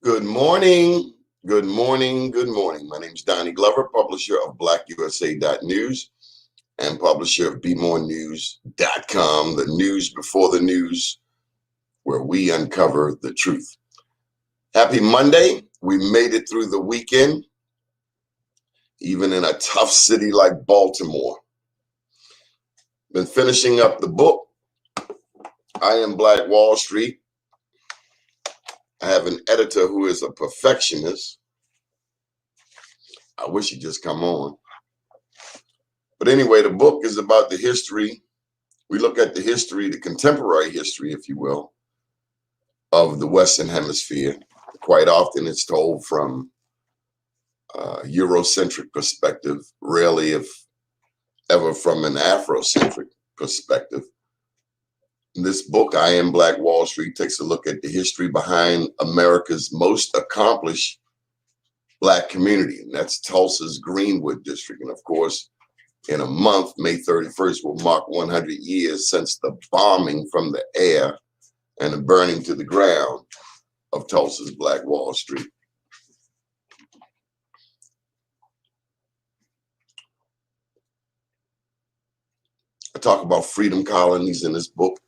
Good morning. Good morning. Good morning. My name is Donnie Glover, publisher of BlackUSA.News and publisher of BeMoreNews.com, the news before the news, where we uncover the truth. Happy Monday. We made it through the weekend, even in a tough city like Baltimore. Been finishing up the book, I Am Black Wall Street. I have an editor who is a perfectionist. I wish he'd just come on. But anyway, the book is about the history. We look at the history, the contemporary history, if you will, of the Western Hemisphere. Quite often it's told from a Eurocentric perspective, rarely, if ever, from an Afrocentric perspective. This book, I Am Black Wall Street, takes a look at the history behind America's most accomplished Black community, and that's Tulsa's Greenwood District. And of course, in a month, May 31st, will mark 100 years since the bombing from the air and the burning to the ground of Tulsa's Black Wall Street. I talk about freedom colonies in this book.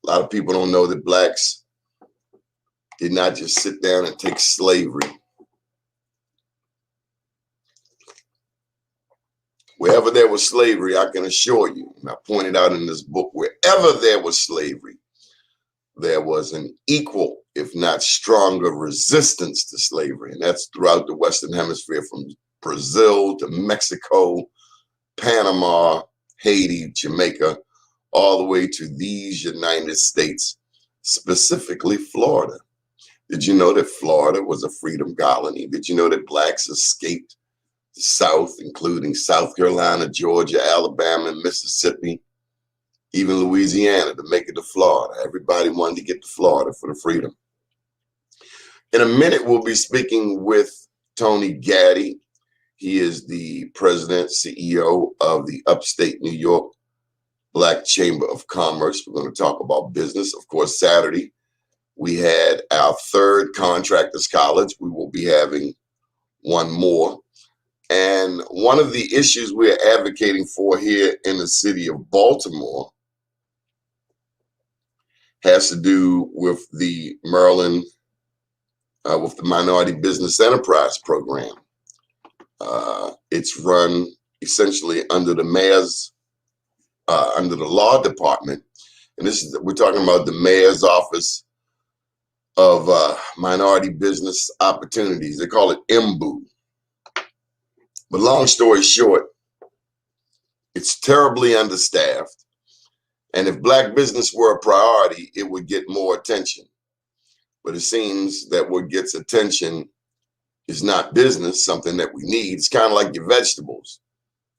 A lot of people don't know that Blacks did not just sit down and take slavery. Wherever there was slavery, I can assure you, and I pointed out in this book, wherever there was slavery, there was an equal, if not stronger, resistance to slavery. And that's throughout the Western Hemisphere, from Brazil to Mexico, Panama, Haiti, Jamaica, all the way to these United States, specifically Florida. Did you know that Florida was a freedom colony? Did you know that Blacks escaped the South, including South Carolina, Georgia, Alabama, and Mississippi, even Louisiana, to make it to Florida? Everybody wanted to get to Florida for the freedom. In a minute, we'll be speaking with Tony Gaddy. He is the president, CEO of the Upstate, New York Black Chamber of Commerce. We're going to talk about business. Of course, Saturday, we had our third Contractors College. We will be having one more. And one of the issues we're advocating for here in the city of Baltimore has to do with the Maryland, with the Minority Business Enterprise Program. It's run essentially under the mayor's, under the law department. And we're talking about the mayor's office of minority business opportunities. They call it MBOO. But long story short, it's terribly understaffed. And if Black business were a priority, it would get more attention. But it seems that what gets attention is not business, something that we need. It's kind of like your vegetables.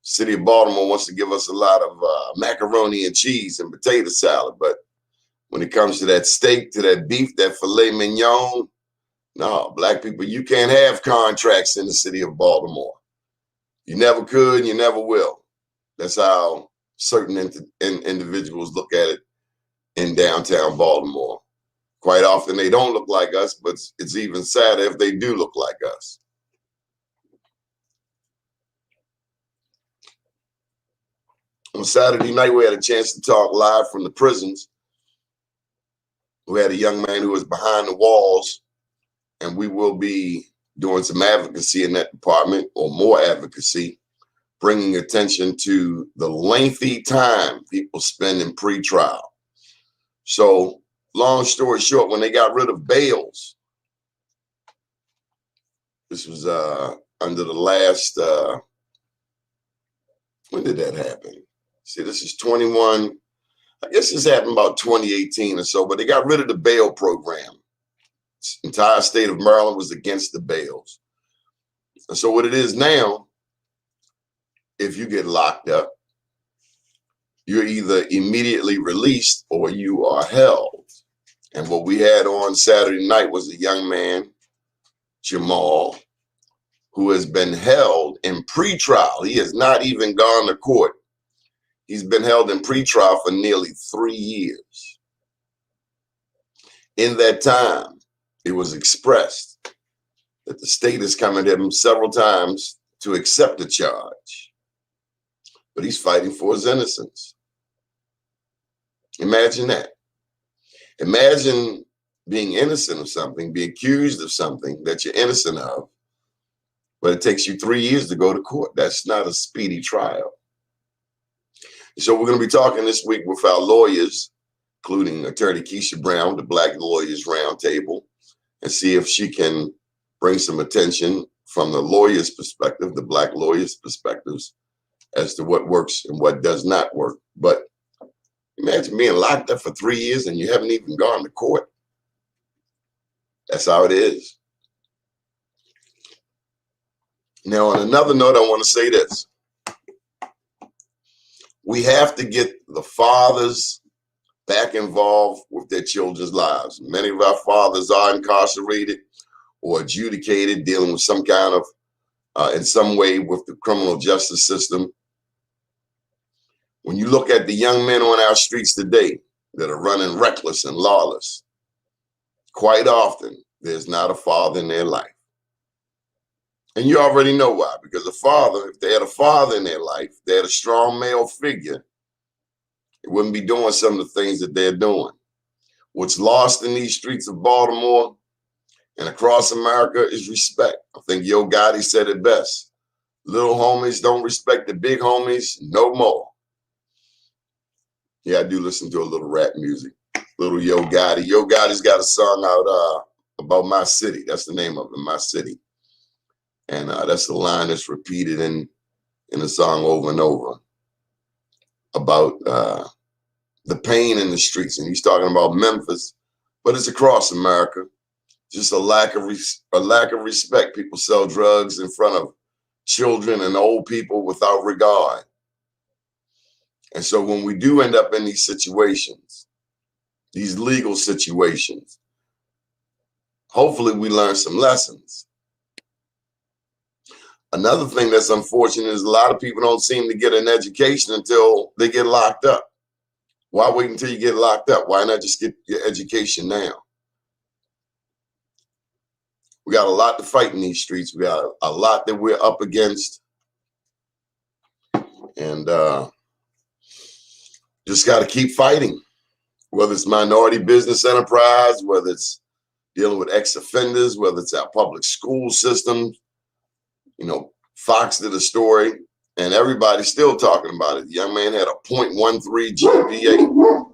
City of Baltimore wants to give us a lot of macaroni and cheese and potato salad. But when it comes to that steak, to that beef, that filet mignon, no, Black people, you can't have contracts in the city of Baltimore. You never could, you never will. That's how certain individuals look at it in downtown Baltimore. Quite often they don't look like us, but it's even sadder if they do look like us. On Saturday night, we had a chance to talk live from the prisons. We had a young man who was behind the walls, and we will be doing some advocacy in that department, or more advocacy, bringing attention to the lengthy time people spend in pretrial. So, long story short, when they got rid of bails, this was under the last, when did that happen? See, this is 21, I guess this happened about 2018 or so, but they got rid of the bail program. The entire state of Maryland was against the bails. And so what it is now, if you get locked up, you're either immediately released or you are held. And what we had on Saturday night was a young man, Jamal, who has been held in pretrial. He has not even gone to court. He's been held in pretrial for nearly 3 years. In that time, it was expressed that the state has come at him several times to accept the charge, but he's fighting for his innocence. Imagine that. Imagine being innocent of something, be accused of something that you're innocent of, but it takes you 3 years to go to court. That's not a speedy trial. So we're going to be talking this week with our lawyers, including Attorney Keisha Brown, the Black Lawyers Roundtable, and see if she can bring some attention from the lawyer's perspective, the Black lawyers' perspectives, as to what works and what does not work. But imagine being locked up for 3 years and you haven't even gone to court. That's how it is. Now, on another note, I want to say this. We have to get the fathers back involved with their children's lives. Many of our fathers are incarcerated or adjudicated, dealing with some kind of, in some way, with the criminal justice system. When you look at the young men on our streets today that are running reckless and lawless, quite often there's not a father in their life. And you already know why, because a father, if they had a father in their life, they had a strong male figure, they wouldn't be doing some of the things that they're doing. What's lost in these streets of Baltimore and across America is respect. I think Gaddy said it best. Little homies don't respect the big homies no more. Yeah, I do listen to a little rap music. Little Gaddy. Gaddy's got a song out about my city. That's the name of it, My City. And that's the line that's repeated in the song over and over about the pain in the streets. And he's talking about Memphis, but it's across America. Just a lack of respect. People sell drugs in front of children and old people without regard. And so when we do end up in these situations, these legal situations, hopefully we learn some lessons. Another thing that's unfortunate is a lot of people don't seem to get an education until they get locked up. Why wait until you get locked up? Why not just get your education now? We got a lot to fight in these streets. We got a lot that we're up against. And just got to keep fighting, whether it's minority business enterprise, whether it's dealing with ex-offenders, whether it's our public school system. You know, Fox did a story and everybody's still talking about it. The young man had a 0.13 GPA.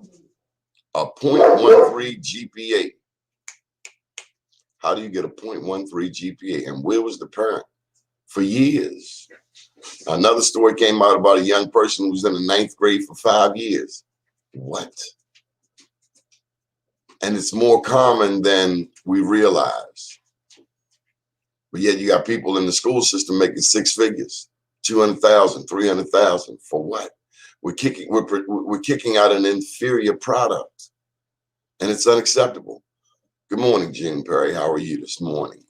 A 0.13 GPA. How do you get a 0.13 GPA? And where was the parent? For years. Another story came out about a young person who was in the 9th grade for 5 years. What? And it's more common than we realize. But yet you got people in the school system making 6 figures, 200,000, 300,000 for what? We're kicking out an inferior product, and it's unacceptable. Good morning, Jean Perry. How are you this morning?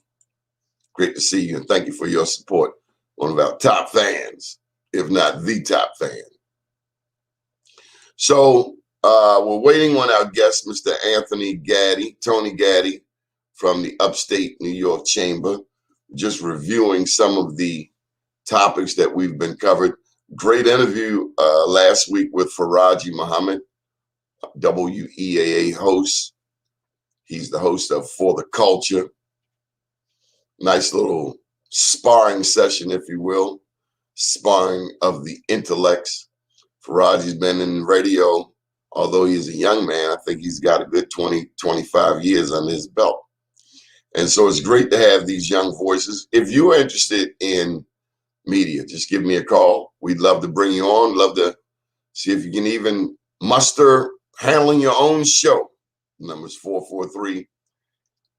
Great to see you, and thank you for your support. One of our top fans, if not the top fan. So we're waiting on our guest, Mr. Tony Gaddy, from the Upstate New York Chamber, just reviewing some of the topics that we've been covered. Great interview last week with Faraji Muhammad, WEAA host. He's the host of For the Culture. Nice little sparring session, if you will, sparring of the intellects. Faraji's been in radio, although he's a young man. I think he's got a good 20, 25 years under his belt. And so it's great to have these young voices. If you're interested in media, just give me a call. We'd love to bring you on. Love to see if you can even muster handling your own show. The number's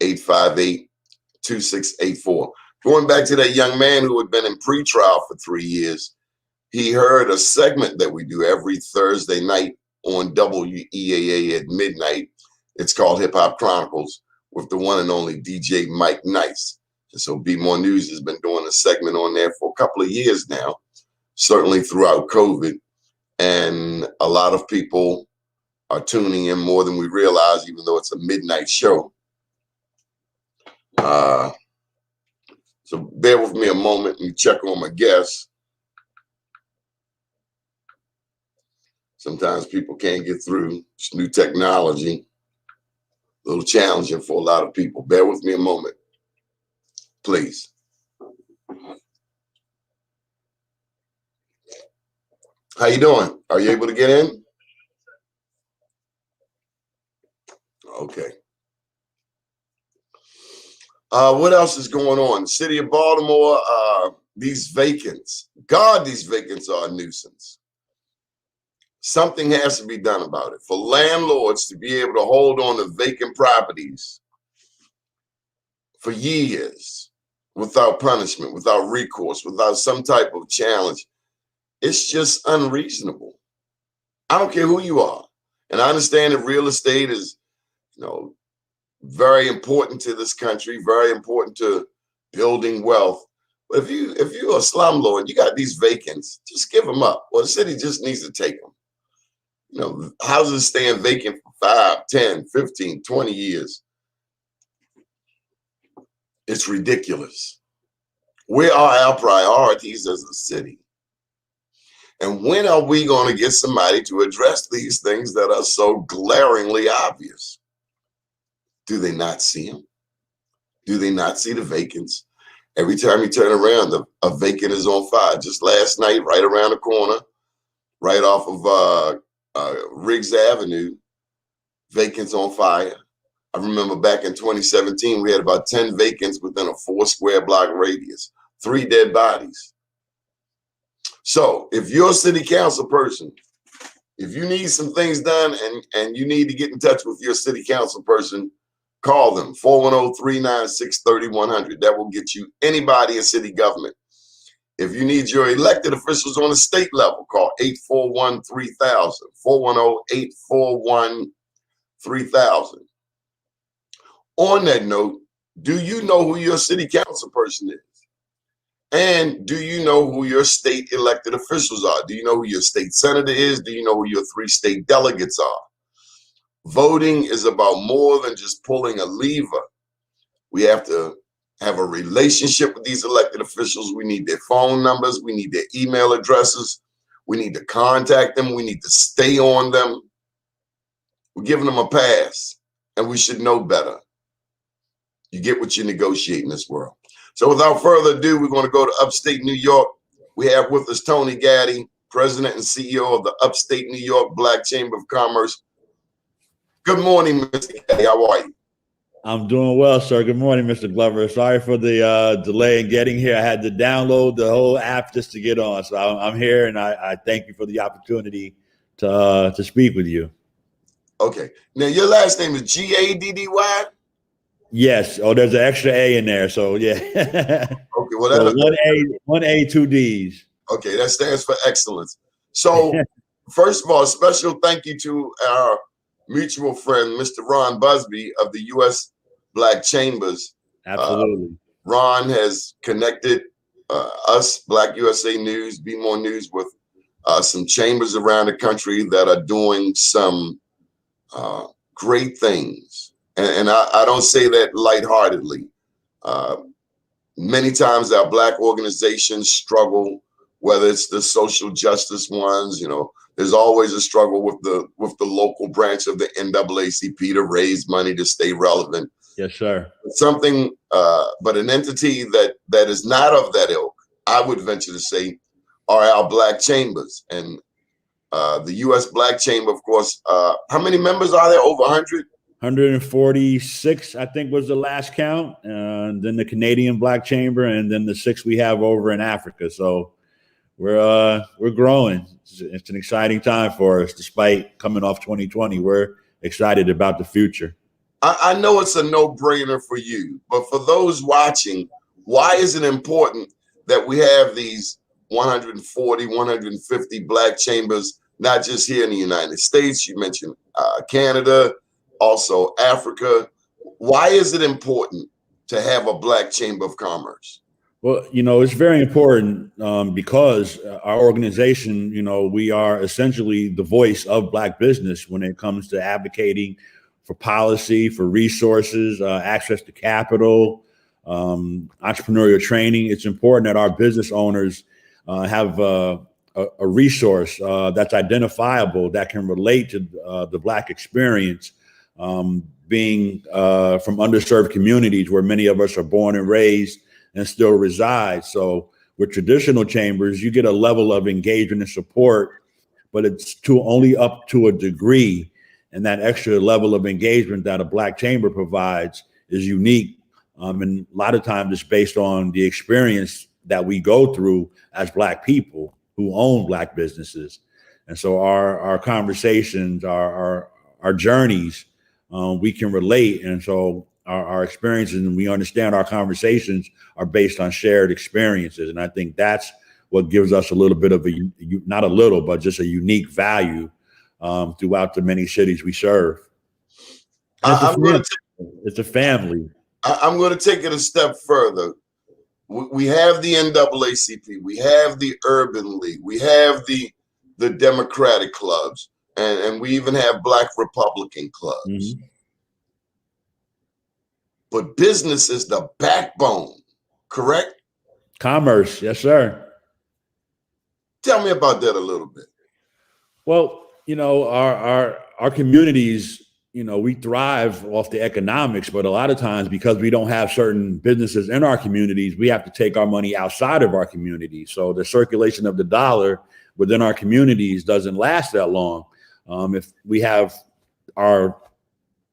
443-858-2684. Going back to that young man who had been in pretrial for 3 years, he heard a segment that we do every Thursday night on WEAA at midnight. It's called Hip Hop Chronicles with the one and only DJ Mike Nice. And so Be More News has been doing a segment on there for a couple of years now, certainly throughout COVID. And a lot of people are tuning in more than we realize, even though it's a midnight show. So bear with me a moment and check on my guests. Sometimes people can't get through. It's new technology, a little challenging for a lot of people. Bear with me a moment, please. How you doing? Are you able to get in? Okay. What else is going on? The city of Baltimore, these vacants. God, these vacants are a nuisance. Something has to be done about it. For landlords to be able to hold on to vacant properties for years without punishment, without recourse, without some type of challenge, it's just unreasonable. I don't care who you are. And I understand that real estate is, very important to this country, very important to building wealth. But if you're a slumlord, you got these vacants, just give them up. Well, the city just needs to take them. Houses staying vacant for 5, 10, 15, 20 years. It's ridiculous. Where are our priorities as a city? And when are we going to get somebody to address these things that are so glaringly obvious? Do they not see them? Do they not see the vacants? Every time you turn around, a vacant is on fire. Just last night, right around the corner, right off of Riggs Avenue, vacants on fire. I remember back in 2017, we had about 10 vacants within a 4-square block radius, 3 dead bodies. So if you're a city council person, if you need some things done and you need to get in touch with your city council person, call them, 410-396-3100. That will get you anybody in city government. If you need your elected officials on the state level, call 841-3000, 410-841-3000. On that note, do you know who your city council person is? And do you know who your state elected officials are? Do you know who your state senator is? Do you know who your 3 state delegates are? Voting is about more than just pulling a lever. We have to have a relationship with these elected officials. We need their phone numbers. We need their email addresses. We need to contact them. We need to stay on them. We're giving them a pass, and we should know better. You get what you negotiate in this world. So without further ado, we're going to go to Upstate New York. We have with us Tony Gaddy, President and CEO of the Upstate New York Black Chamber of Commerce. Good morning, Mr. Gaddy. How are you? I'm doing well, sir. Good morning, Mr. Glover. Sorry for the delay in getting here. I had to download the whole app just to get on. So I'm here, and I thank you for the opportunity to speak with you. Okay. Now, your last name is Gaddy? Yes. Oh, there's an extra A in there. So, yeah. Okay. Well, so one A, 2 Ds. Okay. That stands for excellence. So, first of all, a special thank you to our mutual friend, Mr. Ron Busby of the U.S. Black Chambers. Absolutely. Ron has connected us, BlackUSA.News, Be More News, with some chambers around the country that are doing some great things. And I don't say that lightheartedly. Many times our Black organizations struggle, whether it's the social justice ones, there's always a struggle with the local branch of the NAACP to raise money to stay relevant. Yes, sir. But an entity that is not of that ilk, I would venture to say, are our Black chambers. And the U.S. Black Chamber, of course, how many members are there? Over 100? 146, I think, was the last count. And then the Canadian Black Chamber, and then the 6 we have over in Africa. So we're growing. It's an exciting time for us, despite coming off 2020. We're excited about the future. I know it's a no-brainer for you, but for those watching, why is it important that we have these 140, 150 Black chambers, not just here in the United States? You mentioned Canada, also Africa. Why is it important to have a Black Chamber of Commerce? Well, it's very important because our organization, we are essentially the voice of Black business when it comes to advocating for policy, for resources, access to capital, entrepreneurial training. It's important that our business owners have a resource that's identifiable, that can relate to the Black experience, being from underserved communities where many of us are born and raised and still reside. So with traditional chambers, you get a level of engagement and support, but it's only up to a degree. And that extra level of engagement that a Black chamber provides is unique. And a lot of times it's based on the experience that we go through as Black people who own Black businesses. And so our conversations, our journeys, we can relate. And so our experiences, and we understand our conversations are based on shared experiences. And I think that's what gives us a little bit of not a little, but just a unique value throughout the many cities we serve. It's a family. I'm going to take it a step further. We have the NAACP, we have the Urban League, we have the Democratic clubs, and we even have Black Republican clubs. Mm-hmm. But business is the backbone, correct? Commerce, yes, sir. Tell me about that a little bit. Well, our communities, we thrive off the economics, but a lot of times because we don't have certain businesses in our communities, we have to take our money outside of our communities. So the circulation of the dollar within our communities doesn't last that long. If we have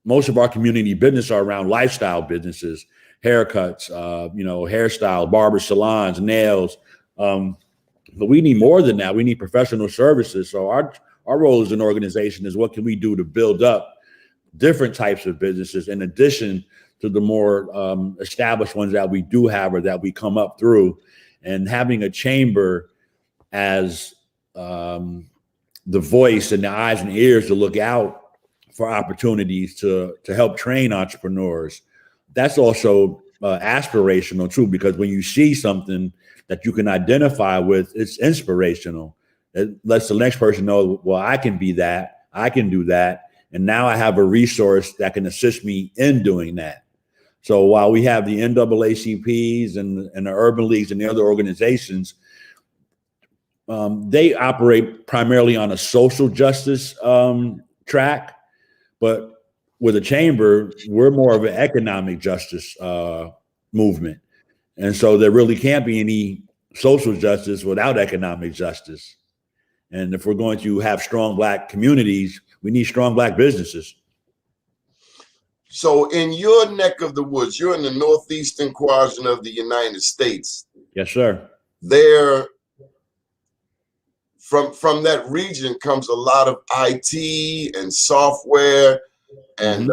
most of our community business are around lifestyle businesses, haircuts, hairstyle, barber salons, nails. But we need more than that. We need professional services. So our role as an organization is what can we do to build up different types of businesses in addition to the more established ones that we do have or that we come up through, and having a chamber as the voice and the eyes and ears to look out for opportunities to help train entrepreneurs. That's also aspirational too, because when you see something that you can identify with, it's inspirational. It lets the next person know, well, I can be that, I can do that. And now I have a resource that can assist me in doing that. So while we have the NAACPs and the urban leagues and the other organizations, they operate primarily on a social justice track. But with a chamber, we're more of an economic justice movement. And so there really can't be any social justice without economic justice. And if we're going to have strong Black communities, we need strong Black businesses. So in your neck of the woods, you're in the northeastern quadrant of the United States. Yes, sir. There, from that region comes a lot of IT and software and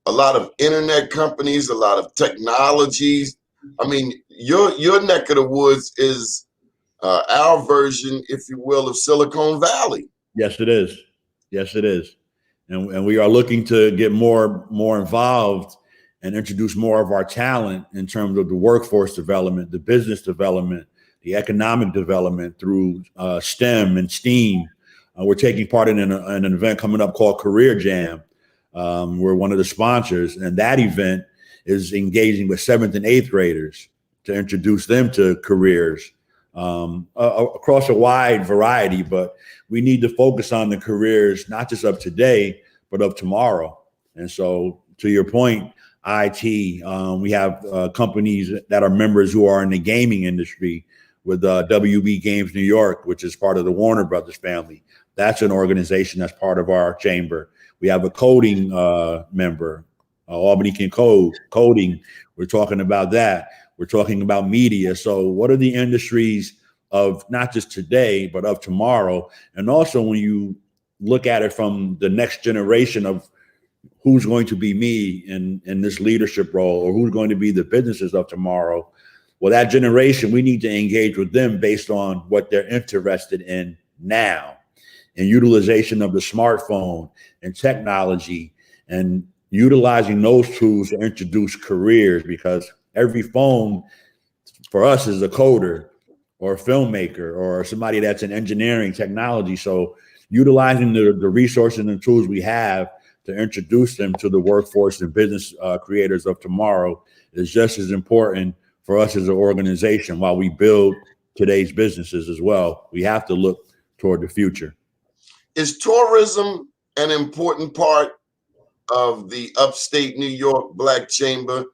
a lot of internet companies, a lot of technologies. I mean, your neck of the woods is our version, if you will, of Silicon Valley. Yes, it is. Yes, it is. And we are looking to get more involved and introduce more of our talent in terms of the workforce development, the business development, the economic development through STEM and STEAM. We're taking part in an event coming up called Career Jam. We're one of the sponsors, and that event is engaging with 7th and 8th graders to introduce them to careers across a wide variety. But we need to focus on the careers, not just of today, but of tomorrow. And so to your point, IT, we have companies that are members who are in the gaming industry with WB Games New York, which is part of the Warner Brothers family. That's an organization that's part of our chamber. We have a coding member, Albany Can Coding. We're talking about that. We're talking about media. So what are the industries of not just today, but of tomorrow? And also when you look at it from the next generation of who's going to be me in this leadership role, or who's going to be the businesses of tomorrow, well, that generation, we need to engage with them based on what they're interested in now, and utilization of the smartphone and technology, and utilizing those tools to introduce careers, because every phone for us is a coder or a filmmaker or somebody that's in engineering technology. So utilizing the resources and the tools we have to introduce them to the workforce and business creators of tomorrow is just as important for us as an organization. While we build today's businesses as well, we have to look toward the future. Is tourism an important part of the Upstate New York Black Chamber?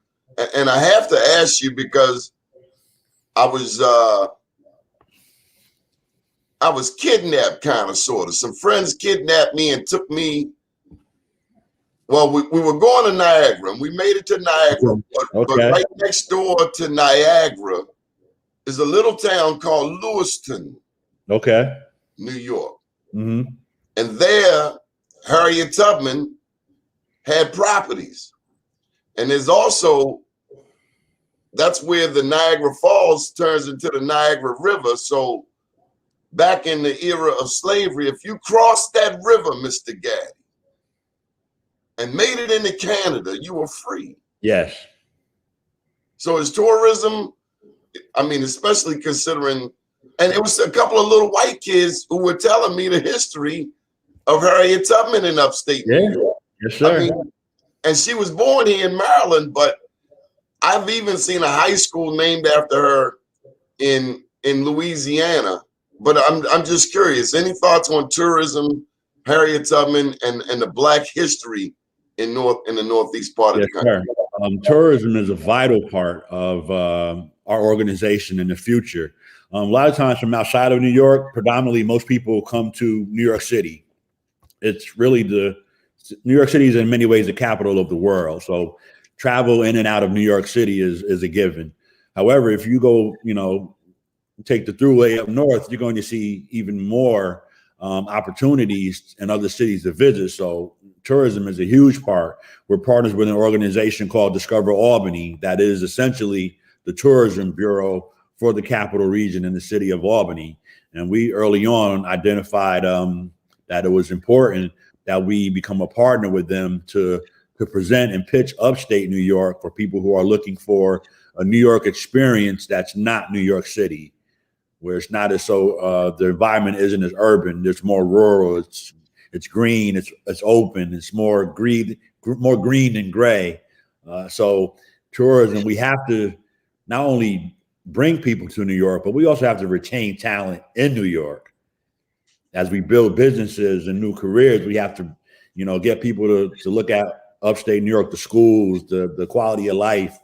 And I have to ask you because I was kidnapped, kind of, sort of. Some friends kidnapped me and took me. Well, we were going to Niagara, and we made it to Niagara. But right next door to Niagara is a little town called Lewiston, New York. Mm-hmm. And there, Harriet Tubman had properties. And there's also, that's where the Niagara Falls turns into the Niagara River. So back in the era of slavery, if you crossed that river, Mr. Gaddy, and made it into Canada, you were free. Yes. So is tourism, I mean, especially considering, and it was a couple of little white kids who were telling me the history of Harriet Tubman in Upstate New York. Yes, sir. I mean, and she was born here in Maryland, but I've even seen a high school named after her in Louisiana. But I'm just curious, any thoughts on tourism, Harriet Tubman, and the Black history in the northeast part of the country? Tourism is a vital part of our organization in the future. A lot of times from outside of New York, predominantly most people come to New York City. It's really New York City is in many ways the capital of the world. So travel in and out of New York City is a given. However, if you go, take the thruway up north, you're going to see even more opportunities in other cities to visit. So tourism is a huge part. We're partners with an organization called Discover Albany that is essentially the tourism bureau for the capital region in the city of Albany. And we early on identified that it was important that we become a partner with them to present and pitch upstate New York for people who are looking for a New York experience that's not New York City, where it's not as so the environment isn't as urban. There's more rural. It's green. It's open. It's more green than gray. So tourism, we have to not only bring people to New York, but we also have to retain talent in New York. As we build businesses and new careers, we have to, get people to look at upstate New York, the schools, the quality of life,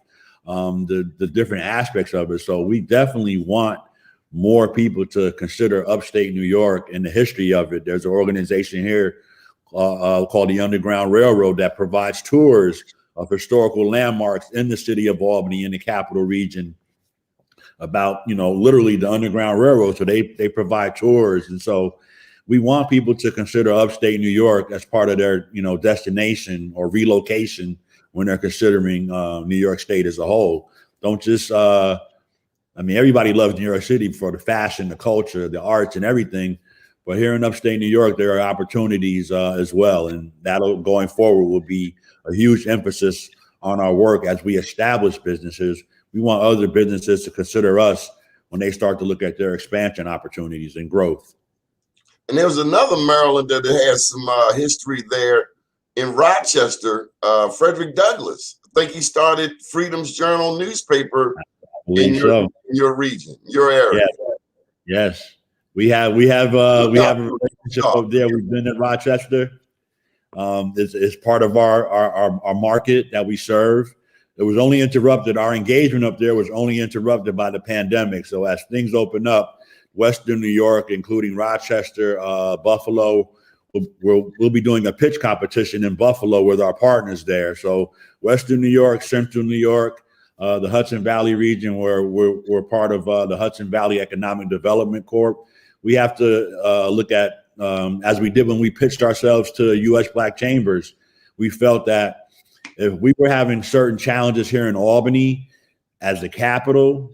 the different aspects of it. So we definitely want more people to consider upstate New York and the history of it. There's an organization here called the Underground Railroad that provides tours of historical landmarks in the city of Albany in the capital region about, literally the Underground Railroad. So they provide tours. And so we want people to consider upstate New York as part of their, destination or relocation when they're considering New York State as a whole. Don't just, everybody loves New York City for the fashion, the culture, the arts and everything. But here in upstate New York, there are opportunities as well. And that'll going forward will be a huge emphasis on our work as we establish businesses. We want other businesses to consider us when they start to look at their expansion opportunities and growth. And there was another Maryland that has some history there in Rochester, Frederick Douglass. I think he started Freedom's Journal newspaper in your region, your area. Yes. We have a relationship up there. We've been in Rochester. It's part of our market that we serve. It was only interrupted. Our engagement up there was only interrupted by the pandemic. So as things open up, Western New York, including Rochester, Buffalo, we'll be doing a pitch competition in Buffalo with our partners there. So Western New York, Central New York, the Hudson Valley region, where we're part of the Hudson Valley Economic Development Corp. We have to look at, as we did when we pitched ourselves to U.S. Black Chambers, we felt that if we were having certain challenges here in Albany as the capital,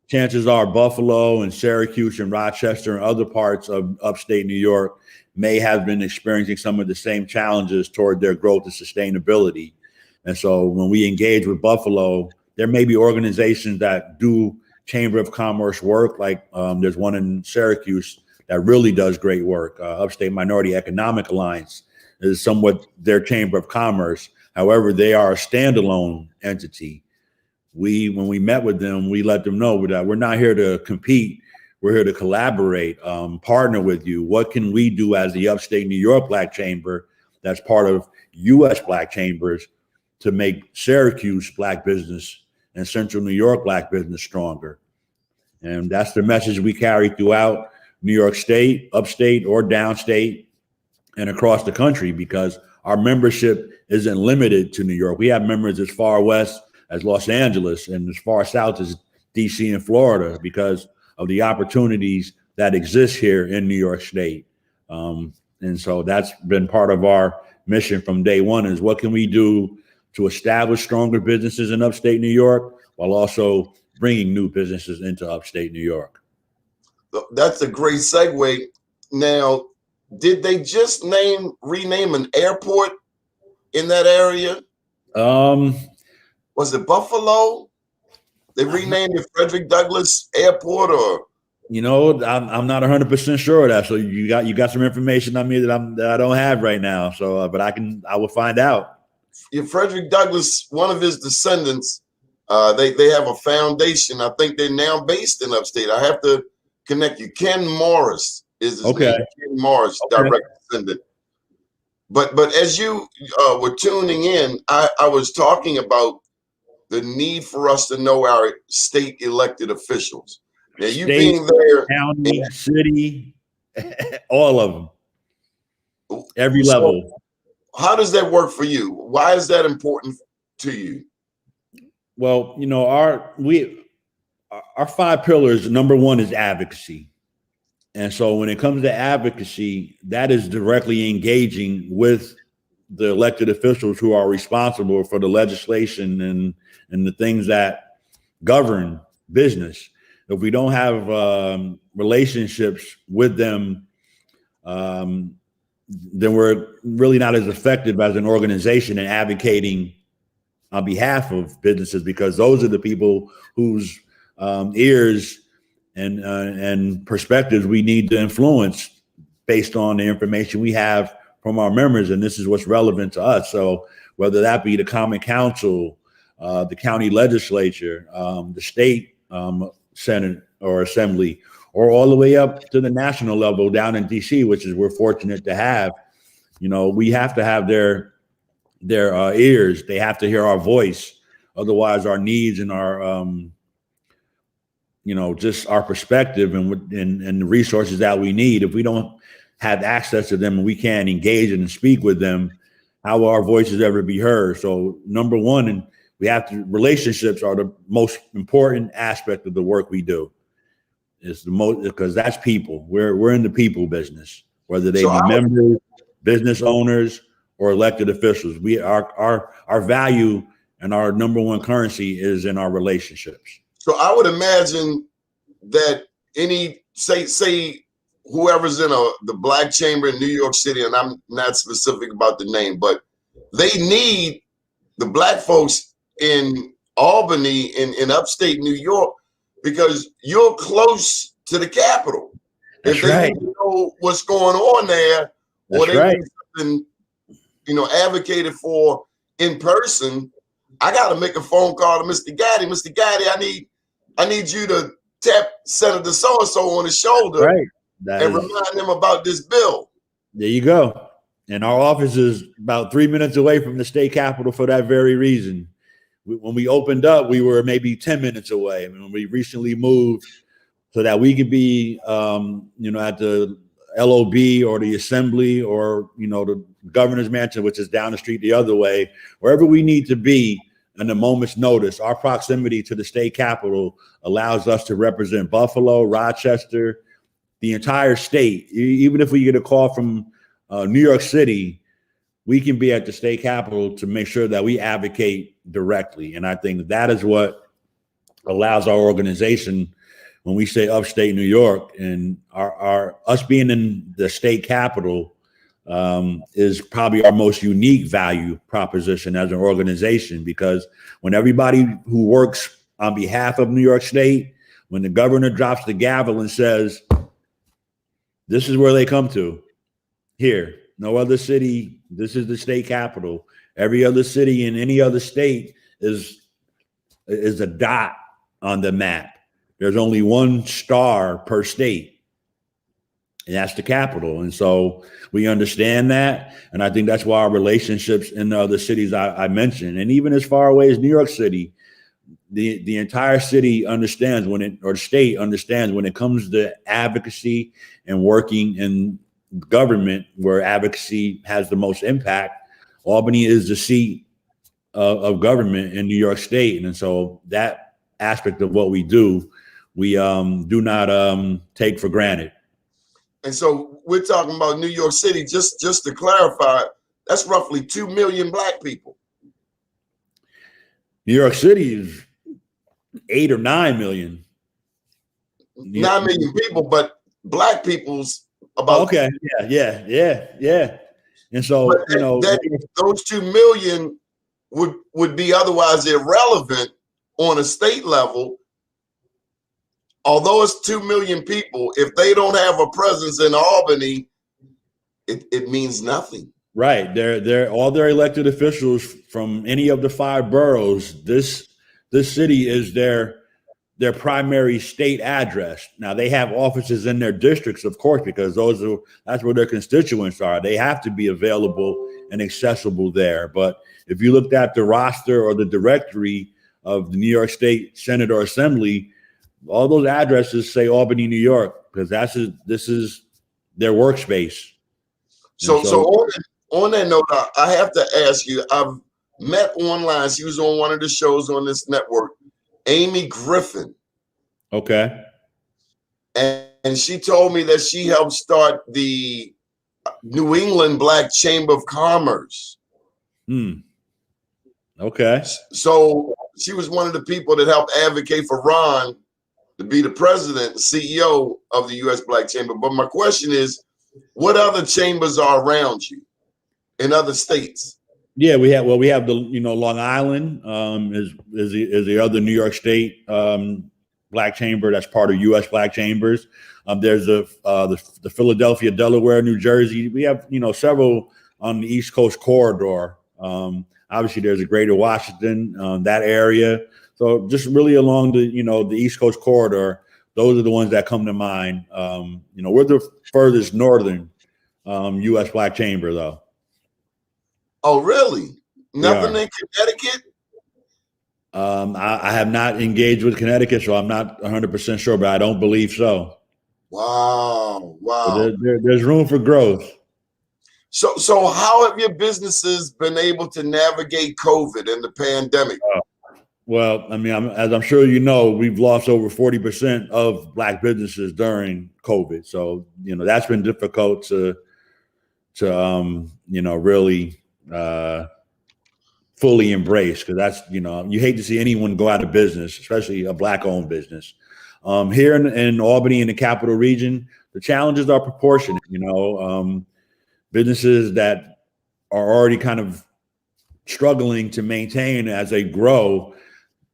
chances are Buffalo and Syracuse and Rochester and other parts of upstate New York may have been experiencing some of the same challenges toward their growth and sustainability. And so when we engage with Buffalo, there may be organizations that do Chamber of Commerce work, like there's one in Syracuse that really does great work, Upstate Minority Economic Alliance. is somewhat their chamber of commerce. However, they are a standalone entity. When we met with them, we let them know that we're not here to compete. We're here to collaborate, partner with you. What can we do as the Upstate New York Black Chamber that's part of U.S. Black Chambers to make Syracuse Black business and Central New York Black business stronger? And that's the message we carry throughout New York State, upstate or downstate, and across the country, because our membership isn't limited to New York. We have members as far west as Los Angeles and as far south as DC and Florida because of the opportunities that exist here in New York State. And so that's been part of our mission from day one, is what can we do to establish stronger businesses in upstate New York while also bringing new businesses into upstate New York. That's a great segue. Now, did they just rename an airport in that area? Was it Buffalo? They renamed it Frederick Douglass Airport, or? You know, I'm not 100% sure of that. So you got some information on me that I don't have right now. So, but I will find out. Yeah, Frederick Douglass, one of his descendants, they have a foundation. I think they're now based in upstate. I have to connect you. Ken Morris is his name. Ken Morris, direct descendant. But as you were tuning in, I was talking about the need for us to know our state elected officials. Now, you State, being there, county, city, all of them, every level. How does that work for you? Why is that important to you? Well, you know, our 5 pillars, number one is advocacy. And so when it comes to advocacy, that is directly engaging with the elected officials who are responsible for the legislation and the things that govern business. If we don't have relationships with them, then we're really not as effective as an organization in advocating on behalf of businesses, because those are the people whose ears and perspectives we need to influence based on the information we have from our members. And this is what's relevant to us. So whether that be the Common Council, the county legislature, the state Senate or Assembly, or all the way up to the national level down in DC, which is we're fortunate to have, you know, we have to have their ears. They have to hear our voice. Otherwise, our needs and our just our perspective and the resources that we need, if we don't have access to them and we can't engage and speak with them, how will our voices ever be heard? So number one, and relationships are the most important aspect of the work we do. It's the most, because that's people. We're in the people business, whether they be members, business owners, or elected officials. Our value and our number one currency is in our relationships. So I would imagine that say whoever's in the Black Chamber in New York City, and I'm not specific about the name, but they need the Black folks in Albany, in upstate New York, because you're close to the Capitol. That's if they right. need to know what's going on there, or That's they right. need something, advocated for in person, I got to make a phone call to Mr. Gaddy. Mr. Gaddy, I need you to tap Senator so-and-so on the shoulder, right. and remind them about this bill. There you go. And our office is about 3 minutes away from the state capitol for that very reason. When we opened up, we were maybe 10 minutes away. I mean, when we recently moved so that we could be, at the LOB or the Assembly or, the governor's mansion, which is down the street the other way, wherever we need to be in a moment's notice. Our proximity to the state capitol allows us to represent Buffalo, Rochester, the entire state. Even if we get a call from New York City, we can be at the state capitol to make sure that we advocate directly. And I think that is what allows our organization, when we say upstate New York, and our us being in the state capitol is probably our most unique value proposition as an organization, because when everybody who works on behalf of New York State, when the governor drops the gavel and says, this is where they come to, here, No other city. This is the state capital. Every other city in any other state is a dot on the map. There's only one star per state, and that's the capital. And so we understand that. And I think that's why our relationships in the other cities I mentioned, and even as far away as New York City, the entire city understands or the state understands when it comes to advocacy and working in government where advocacy has the most impact. Albany is the seat of government in New York State. And so that aspect of what we do, we do not take for granted. And so we're talking about New York City, just to clarify, that's roughly 2 million Black people. New York City is 8 or 9 million. 9 million people, but Black people's about. Okay. Yeah. And so, those 2 million would be otherwise irrelevant on a state level. Although it's 2 million people, if they don't have a presence in Albany, it means nothing. Right. They're all their elected officials from any of the 5 boroughs. This city is their primary state address. Now they have offices in their districts, of course, because that's where their constituents are. They have to be available and accessible there. But if you looked at the roster or the directory of the New York State Senate or Assembly, all those addresses say Albany, New York, because this is their workspace. So on that note, I have to ask you, I've met online. She was on one of the shows on this network, Amy Griffin. Okay. And she told me that she helped start the New England Black Chamber of Commerce. Okay. So she was one of the people that helped advocate for Ron to be the president and CEO of the U.S. Black Chamber. But my question is, what other chambers are around you in other states? Yeah, we have the Long Island is the other New York State Black Chamber that's part of U.S. Black Chambers. There's the Philadelphia, Delaware, New Jersey. We have several on the East Coast corridor. Obviously, there's a Greater Washington, that area. So just really along the East Coast corridor, those are the ones that come to mind. We're the furthest northern U.S. Black Chamber, though. Oh, really? Nothing in Connecticut? I have not engaged with Connecticut, so I'm not 100% sure, but I don't believe so. Wow. There's room for growth. So how have your businesses been able to navigate COVID and the pandemic? Well, I mean, as I'm sure you know, we've lost over 40% of Black businesses during COVID. So, that's been difficult to really fully embrace, because that's, you hate to see anyone go out of business, especially a Black-owned business. Here in Albany, in the capital region, the challenges are proportionate. Businesses that are already kind of struggling to maintain as they grow,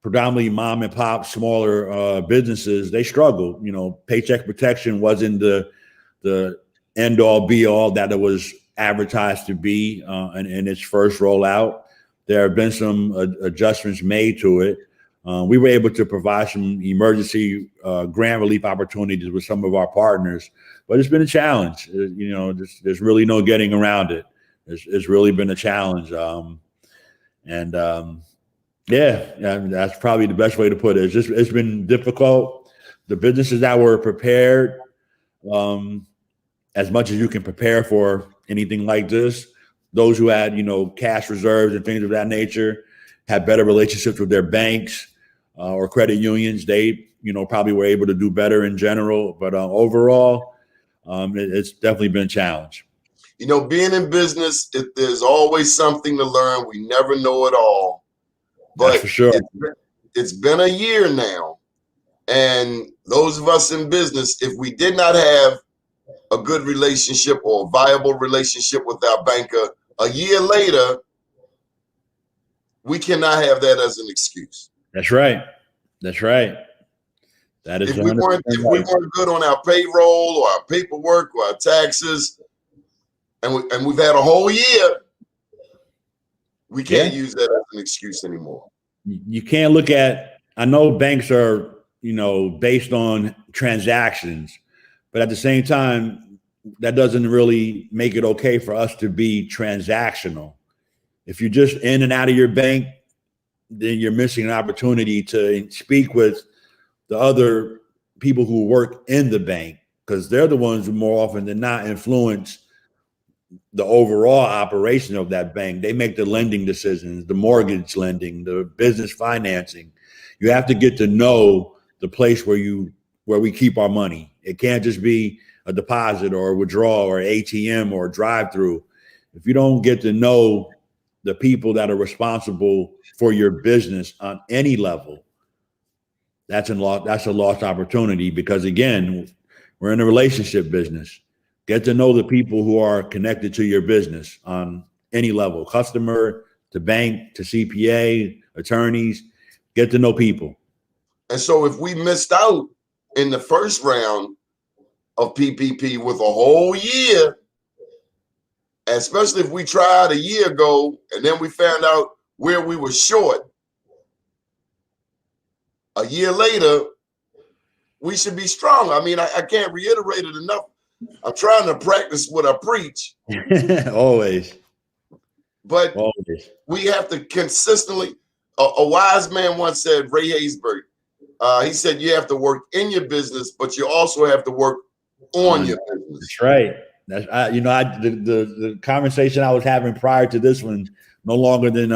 predominantly mom and pop, smaller businesses, they struggle. Paycheck protection wasn't the end all be all that it was advertised to be in its first rollout. There have been some adjustments made to it. We were able to provide some emergency grant relief opportunities with some of our partners, but it's been a challenge. There's really no getting around it. It's really been a challenge. That's probably the best way to put it. It's been difficult. The businesses that were prepared, as much as you can prepare for anything like this, those who had, cash reserves and things of that nature, had better relationships with their banks or credit unions. They, probably were able to do better in general. But overall, it's definitely been a challenge. Being in business, there's always something to learn. We never know it all. But that's for sure. It's been a year now. And those of us in business, if we did not have a good relationship or a viable relationship with our banker a year later, we cannot have that as an excuse. That's right. That is if we weren't good on our payroll or our paperwork or our taxes, and we've had a whole year. We can't Yeah. use that as an excuse anymore. You can't look at, I know banks are, based on transactions, but at the same time, that doesn't really make it okay for us to be transactional. If you're just in and out of your bank, then you're missing an opportunity to speak with the other people who work in the bank, because they're the ones who more often than not influence the overall operation of that bank. They make the lending decisions, the mortgage lending, the business financing. You have to get to know the place where we keep our money. It can't just be a deposit or a withdrawal or ATM or a drive-through. If you don't get to know the people that are responsible for your business on any level, that's a lost opportunity, because again, we're in a relationship business. Get to know the people who are connected to your business on any level, customer to bank to CPA, attorneys. Get to know people. And so if we missed out in the first round of PPP with a whole year, especially if we tried a year ago and then we found out where we were short a year later, we should be strong. I mean, I can't reiterate it enough. I'm trying to practice what I preach. Always. But Always. We have to consistently, a wise man once said, Ray Haysbert, he said, you have to work in your business, but you also have to work on your business. That's right. The conversation I was having prior to this one, no longer than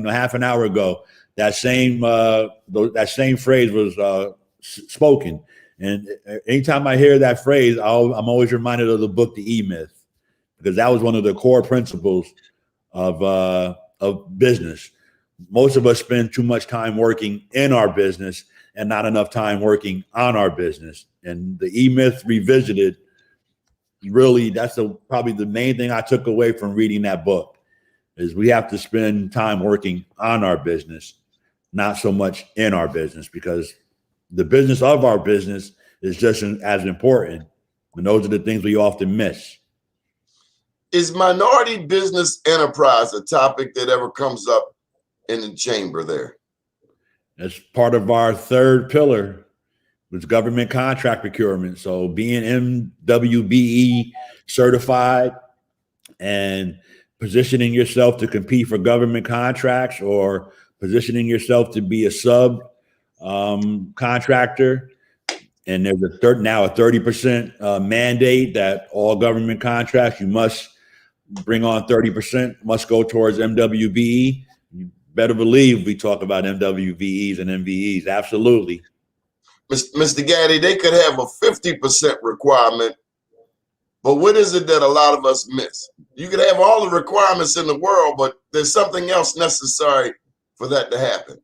half an hour ago, that same phrase was spoken. And anytime I hear that phrase, I'm always reminded of the book, The E-Myth, because that was one of the core principles of business. Most of us spend too much time working in our business and not enough time working on our business. And the E-Myth Revisited, really, that's probably the main thing I took away from reading that book, is we have to spend time working on our business, not so much in our business, because the business of our business is just as important. And those are the things we often miss. Is minority business enterprise a topic that ever comes up in the chamber there? That's part of our third pillar, was government contract procurement. So being MWBE certified and positioning yourself to compete for government contracts, or positioning yourself to be a sub contractor. And there's now a 30% mandate that all government contracts, you must bring on 30%, must go towards MWBE. You better believe we talk about MWBEs and MVEs. Absolutely. Mr. Gaddy, they could have a 50% requirement, but what is it that a lot of us miss? You could have all the requirements in the world, but there's something else necessary for that to happen.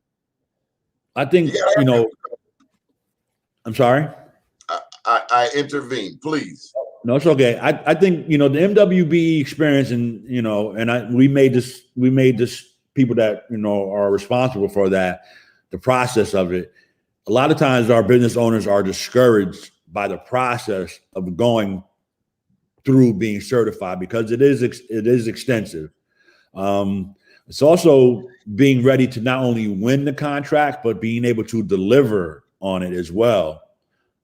I think, I'm sorry. I intervene, please. No, it's okay. I think, the MWBE experience, and, we made this people that, are responsible for that, the process of it. A lot of times our business owners are discouraged by the process of going through being certified, because it is extensive. It's also being ready to not only win the contract, but being able to deliver on it as well.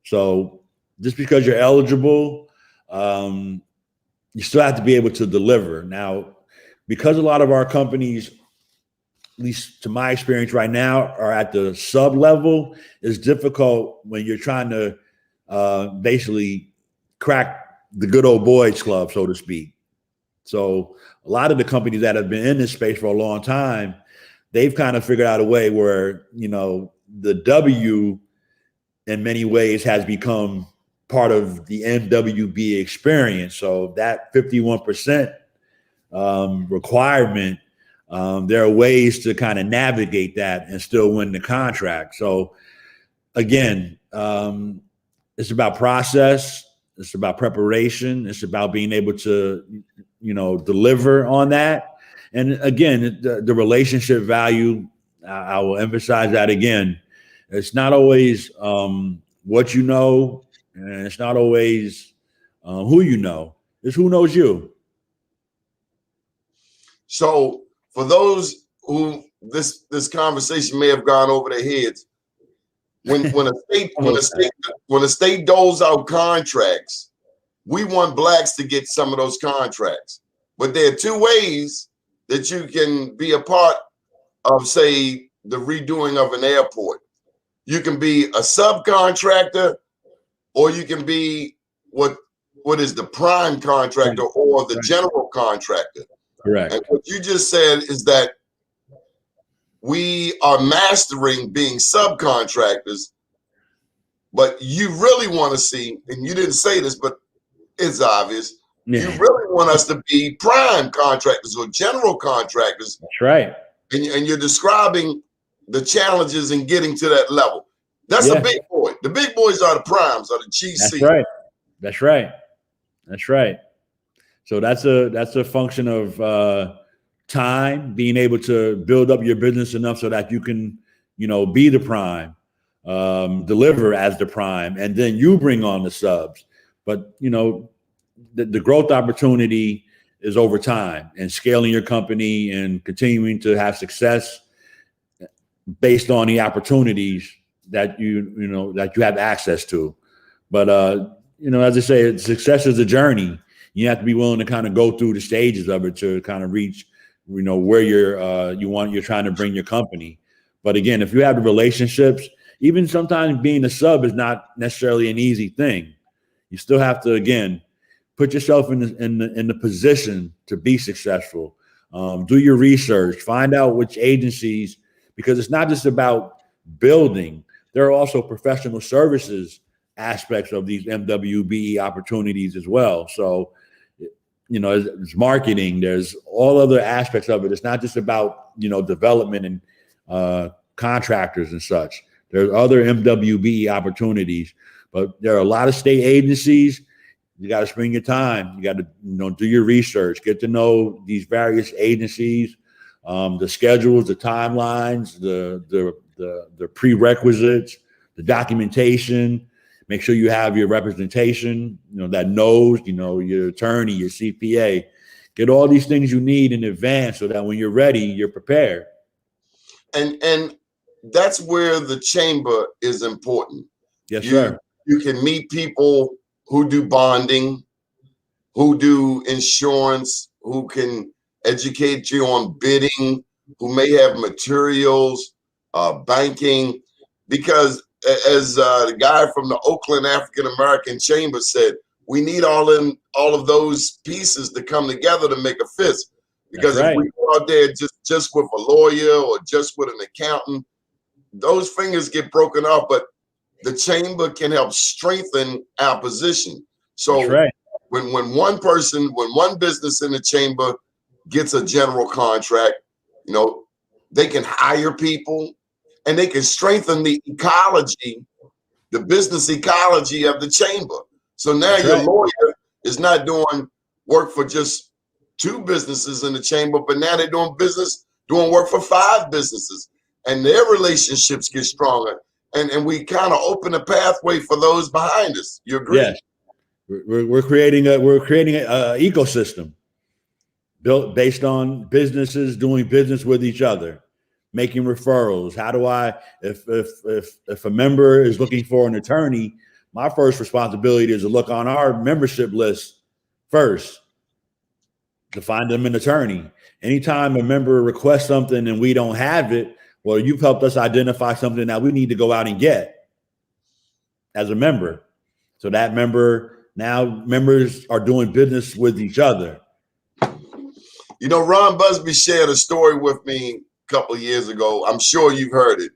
So just because you're eligible, you still have to be able to deliver. Now, because a lot of our companies, at least to my experience right now, are at the sub level, it's difficult when you're trying to basically crack the good old boys club, so to speak. So a lot of the companies that have been in this space for a long time, they've kind of figured out a way where, the W in many ways has become part of the MWB experience. So that 51% requirement, there are ways to kind of navigate that and still win the contract. So again, it's about process. It's about preparation. It's about being able to, deliver on that. And again, the relationship value, I will emphasize that again. It's not always what you know, and it's not always who you know. It's who knows you. So for those who this conversation may have gone over their heads, when a state doles out contracts, we want blacks to get some of those contracts. But there are two ways that you can be a part of, say, the redoing of an airport. You can be a subcontractor, or you can be what is the prime contractor or the general contractor. Correct. And what you just said is that we are mastering being subcontractors, but you really want to see, and you didn't say this, but it's obvious, you really want us to be prime contractors or general contractors. That's right. And you're describing the challenges in getting to that level. That's a big boy. The big boys are the primes, are the GC. That's right. That's right. That's right. So that's a function of time, being able to build up your business enough so that you can, be the prime, deliver as the prime, and then you bring on the subs. But the growth opportunity is over time and scaling your company and continuing to have success based on the opportunities that you have access to. But as I say, success is a journey. You have to be willing to kind of go through the stages of it to kind of reach, where you're trying to bring your company. But again, if you have the relationships, even sometimes being a sub is not necessarily an easy thing. You still have to, again, put yourself in the position to be successful. Do your research, find out which agencies, because it's not just about building. There are also professional services aspects of these MWBE opportunities as well. So, it's marketing. There's all other aspects of it. It's not just about, development and contractors and such. There's other MWBE opportunities, but there are a lot of state agencies. You got to spend your time. You got to, do your research, get to know these various agencies, the schedules, the timelines, the prerequisites, the documentation. Make sure you have your representation, that knows, your attorney, your CPA. Get all these things you need in advance so that when you're ready, you're prepared. And that's where the chamber is important. Yes, sir. You can meet people who do bonding, who do insurance, who can educate you on bidding, who may have materials, banking, because as the guy from the Oakland African American Chamber said, we need all of those pieces to come together to make a fist. Because if we go out there just with a lawyer or just with an accountant, those fingers get broken off. But the chamber can help strengthen our position. So when one business in the chamber gets a general contract, they can hire people and they can strengthen the ecology, the business ecology of the chamber. So now your lawyer is not doing work for just 2 businesses in the chamber, but now they're doing work for 5 businesses, and their relationships get stronger. And we kind of open a pathway for those behind us. You agree? Yes. We're creating an ecosystem built based on businesses doing business with each other, making referrals. How do if a member is looking for an attorney, my first responsibility is to look on our membership list first to find them an attorney. Anytime a member requests something and we don't have it, well, you've helped us identify something that we need to go out and get as a member. So that members are doing business with each other. Ron Busby shared a story with me a couple of years ago. I'm sure you've heard it.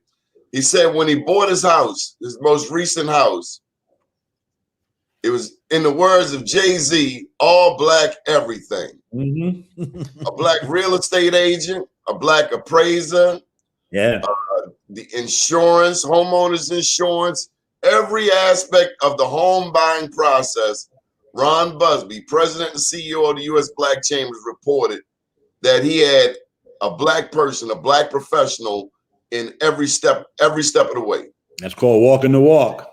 He said when he bought his house, his most recent house, it was, in the words of Jay-Z, all black everything. Mm-hmm. A black real estate agent, a black appraiser, the insurance, homeowners insurance, every aspect of the home buying process. Ron Busby, president and CEO of the U.S. Black Chambers, reported that he had a black person, a black professional in every step of the way. That's called walking the walk.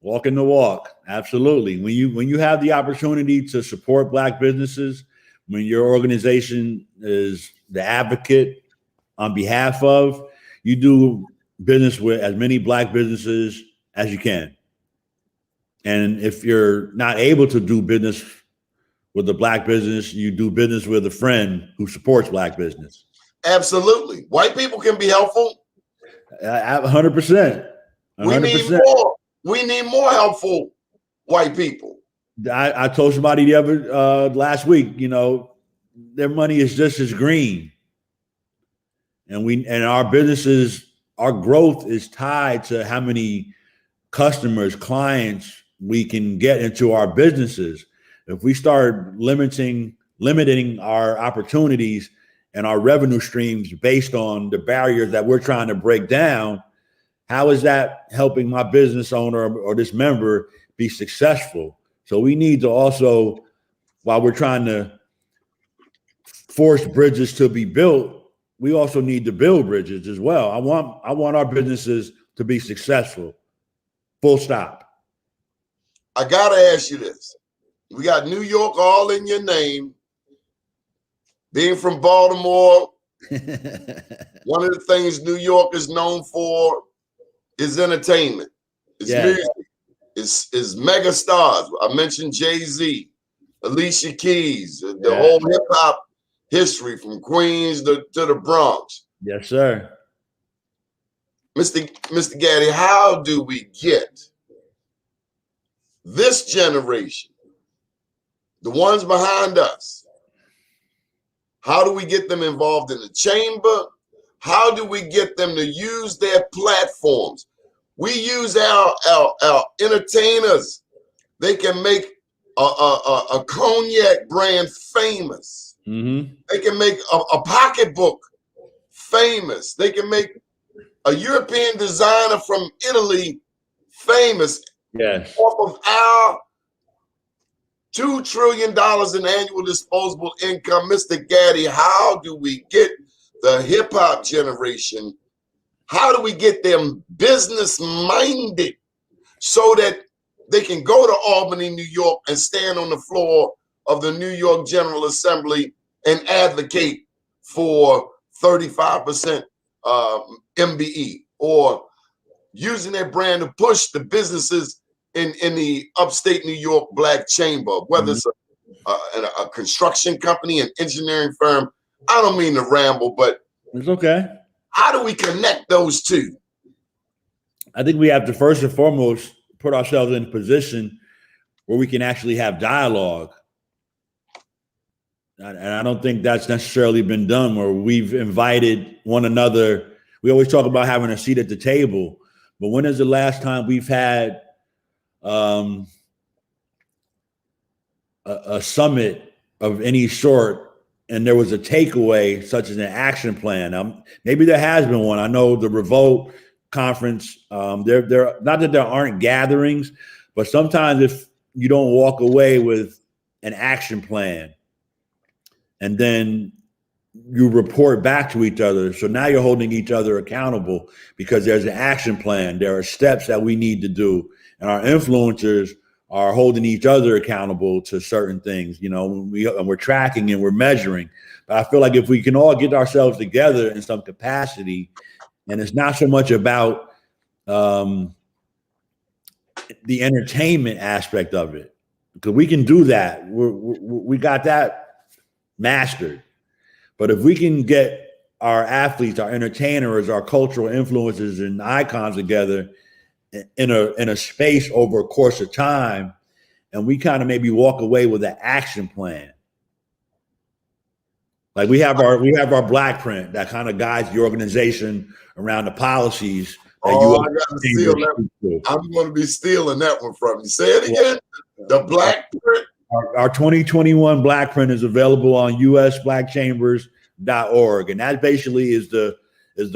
Walking the walk. Absolutely. When you have the opportunity to support black businesses, when your organization is the advocate on behalf of, you do business with as many Black businesses as you can. And if you're not able to do business with a Black business, you do business with a friend who supports Black business. Absolutely. White people can be helpful. 100%. 100%. We need more helpful white people. I told somebody the other last week, their money is just as green. And our businesses, our growth is tied to how many customers, clients we can get into our businesses. If we start limiting our opportunities and our revenue streams based on the barriers that we're trying to break down, how is that helping my business owner or this member be successful? So we need to also, while we're trying to force bridges to be built, we also need to build bridges as well. I want our businesses to be successful. Full stop. I gotta ask you this. We got New York all in your name. Being from Baltimore, one of the things New York is known for is entertainment. It's music. It's mega stars. I mentioned Jay-Z, Alicia Keys, the whole hip hop history from Queens to the Bronx. Yes, sir. Mr. Gaddy, how do we get this generation, the ones behind us, how do we get them involved in the chamber? How do we get them to use their platforms? We use our entertainers. They can make a cognac brand famous. Mm-hmm. They can make a pocketbook famous. They can make a European designer from Italy famous. Yes. Off of our $2 trillion in annual disposable income. Mr. Gaddy, how do we get the hip hop generation? How do we get them business minded so that they can go to Albany, New York and stand on the floor of the New York General Assembly and advocate for 35% MBE, or using their brand to push the businesses in the Upstate New York Black Chamber, whether it's a construction company, an engineering firm. I don't mean to ramble, but it's okay. How do we connect those two? I think we have to first and foremost put ourselves in a position where we can actually have dialogue. And I don't think that's necessarily been done, where we've invited one another. We always talk about having a seat at the table, but when is the last time we've had a summit of any sort and there was a takeaway such as an action plan? Maybe there has been one. I know the Revolt conference, there not that there aren't gatherings, but sometimes if you don't walk away with an action plan and then you report back to each other. So now you're holding each other accountable because there's an action plan. There are steps that we need to do. And our influencers are holding each other accountable to certain things. We're tracking and we're measuring. But I feel like if we can all get ourselves together in some capacity, and it's not so much about the entertainment aspect of it, because we can do that. We got that mastered. But if we can get our athletes, our entertainers, our cultural influencers and icons together in a space over a course of time, and we kind of maybe walk away with an action plan. Like we have our black print that kind of guides the organization around the policies. I gotta steal that. I'm going to be stealing that one from you. Say it again. The black print. Our 2021 Black Print is available on usblackchambers.org. And that basically is the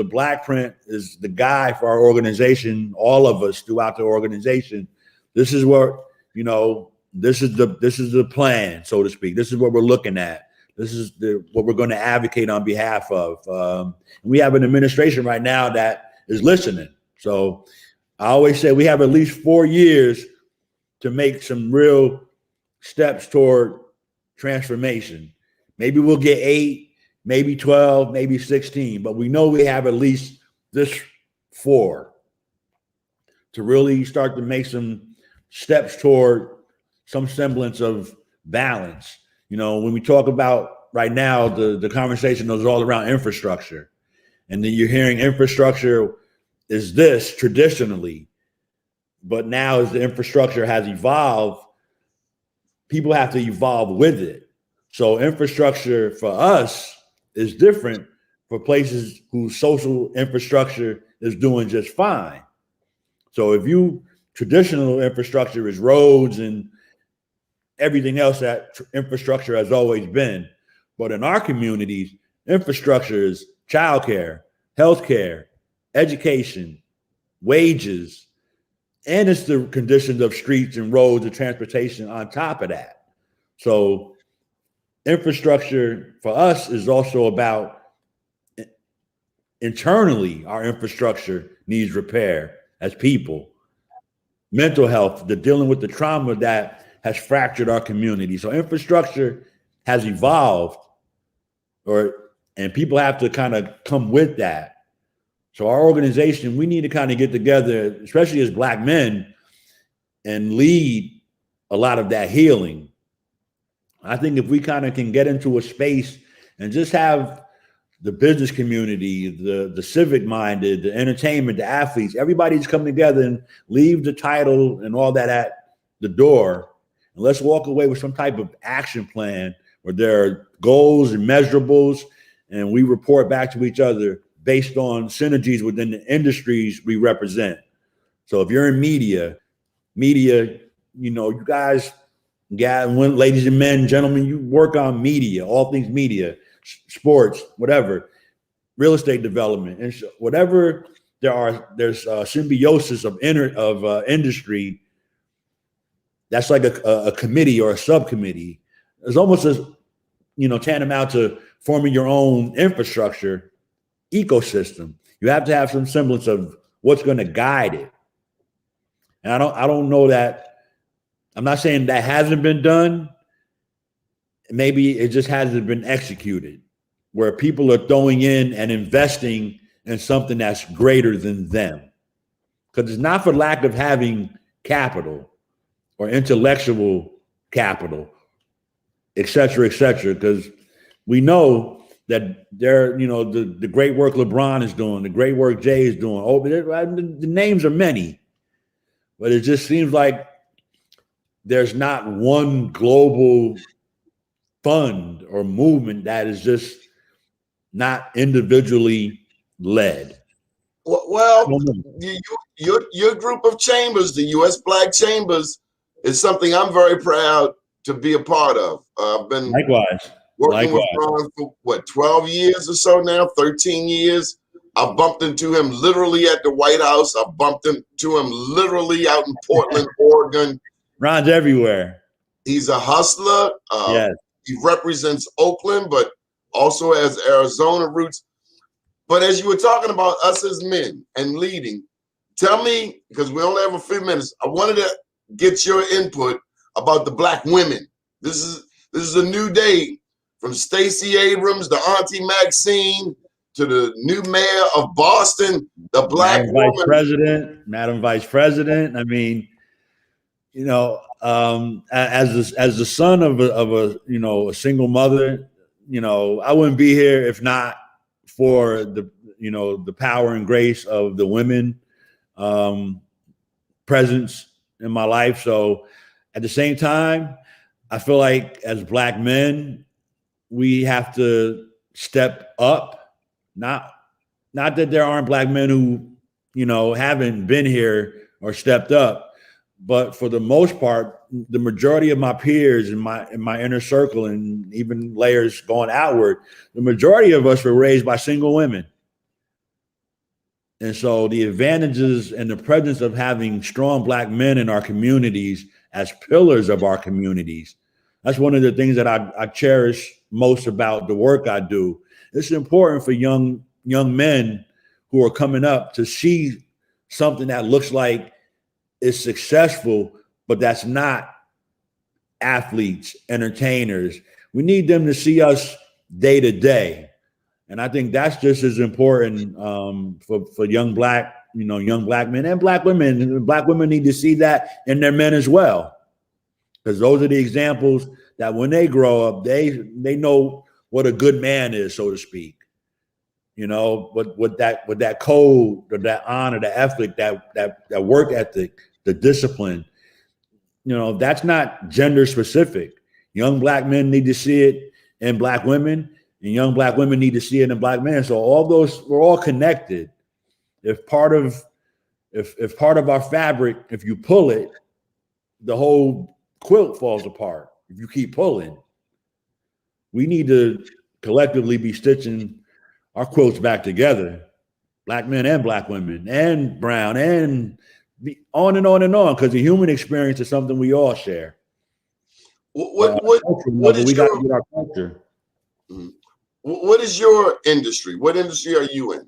Black Print, is the guide for our organization, all of us throughout the organization. This is what, this is the plan, so to speak. This is what we're looking at. This is what we're going to advocate on behalf of. We have an administration right now that is listening. So I always say we have at least 4 years to make some real steps toward transformation. Maybe we'll get 8, maybe 12, maybe 16, but we know we have at least this 4 to really start to make some steps toward some semblance of balance. When we talk about right now, the conversation is all around infrastructure. And then you're hearing infrastructure is this traditionally, but now as the infrastructure has evolved, people have to evolve with it. So infrastructure for us is different for places whose social infrastructure is doing just fine. So if traditional infrastructure is roads and everything else that infrastructure has always been. But in our communities, infrastructure is childcare, healthcare, education, wages, and it's the conditions of streets and roads and transportation on top of that. So infrastructure for us is also about internally, our infrastructure needs repair as people. Mental health, the dealing with the trauma that has fractured our community. So infrastructure has evolved, and people have to kind of come with that. So our organization, we need to kind of get together, especially as Black men, and lead a lot of that healing. I think if we kind of can get into a space and just have the business community, the civic minded, the entertainment, the athletes, everybody's come together and leave the title and all that at the door. And let's walk away with some type of action plan where there are goals and measurables, and we report back to each other based on synergies within the industries we represent. So if you're in media, you guys, ladies and men, gentlemen, you work on media, all things media, sports, whatever, real estate development, and whatever there's symbiosis of industry. That's like a committee or a subcommittee. It's almost as tantamount to forming your own infrastructure ecosystem. You have to have some semblance of what's going to guide it. And I don't know that. I'm not saying that hasn't been done. Maybe it just hasn't been executed, where people are throwing in and investing in something that's greater than them. Because it's not for lack of having capital or intellectual capital, et cetera, because we know that the great work LeBron is doing, the great work Jay is doing. The names are many, but it just seems like there's not one global fund or movement that is just not individually led. Well, your group of chambers, the U.S. Black Chambers, is something I'm very proud to be a part of. I've been working with Ron for 12 years or so now, 13 years. I bumped into him literally at the White House. I bumped into him literally out in Portland, Oregon. Ron's everywhere. He's a hustler. Yes. He represents Oakland, but also has Arizona roots. But as you were talking about us as men and leading, tell me, because we only have a few minutes, I wanted to get your input about the Black women. This is a new day, from Stacey Abrams, the Auntie Maxine, to the new mayor of Boston, the Black woman. Madam Vice President. I mean, as the son of a single mother, I wouldn't be here if not for the power and grace of the women presence in my life. So at the same time, I feel like as Black men, we have to step up. Not that there aren't Black men who, haven't been here or stepped up, but for the most part, the majority of my peers in my inner circle and even layers going outward, the majority of us were raised by single women. And so the advantages and the presence of having strong Black men in our communities as pillars of our communities, that's one of the things that I cherish most about the work I do. It's important for young men who are coming up to see something that looks like it's successful, but that's not athletes, entertainers. We need them to see us day to day. And I think that's just as important for young black men and black women. And black women need to see that in their men as well, because those are the examples that when they grow up, they know what a good man is, so to speak. With that code, or that honor, the ethic, that work ethic, the discipline. That's not gender specific. Young black men need to see it in black women, and young black women need to see it in black men. So all those, we're all connected. If part of our fabric, if you pull it, the whole quilt falls apart. If you keep pulling, we need to collectively be stitching our quilts back together, black men and black women and brown, and on and on and on, because the human experience is something we all share. What is we got to get our culture. What is your industry? What industry are you in?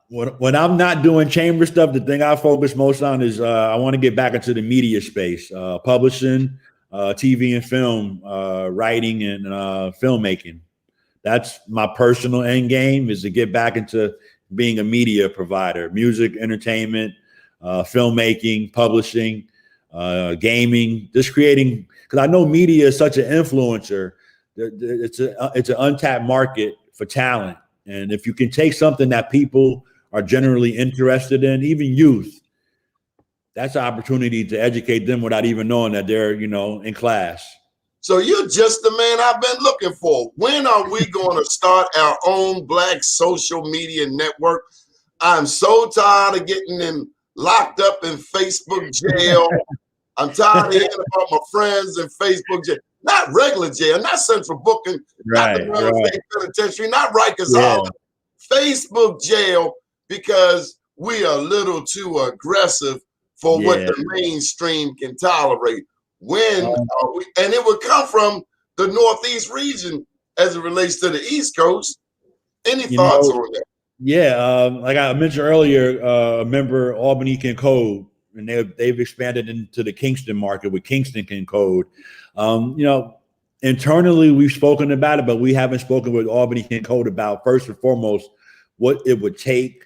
When I'm not doing chamber stuff, the thing I focus most on is I want to get back into the media space, publishing, TV and film, writing and filmmaking. That's my personal end game, is to get back into being a media provider, music, entertainment, filmmaking, publishing, gaming, just creating, because I know media is such an influencer. It's an untapped market for talent. And if you can take something that people are generally interested in, even youth, that's an opportunity to educate them without even knowing that they're, in class. So you're just the man I've been looking for. When are we going to start our own black social media network? I'm so tired of getting them locked up in Facebook jail. I'm tired of hearing about my friends in Facebook jail. Not regular jail, not central booking, not the Brown State Penitentiary, not Rikers Island. Facebook jail, because we are a little too aggressive for what the mainstream can tolerate. When are we, and it would come from the Northeast region as it relates to the East Coast. Any thoughts on that? Yeah, like I mentioned earlier, a member Albany can code, and they've expanded into the Kingston market with Kingston can code. Internally we've spoken about it, but we haven't spoken with Albany can code about, first and foremost, what it would take,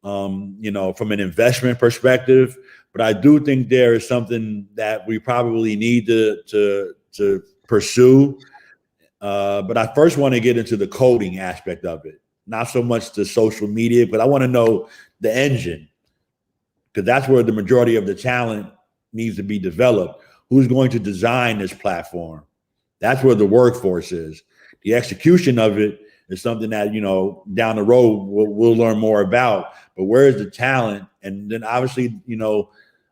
from an investment perspective. But I do think there is something that we probably need to pursue. But I first want to get into the coding aspect of it, not so much the social media, but I want to know the engine, because that's where the majority of the talent needs to be developed. Who's going to design this platform? That's where the workforce is. The execution of it is something that, down the road we'll learn more about. But where is the talent? And then obviously,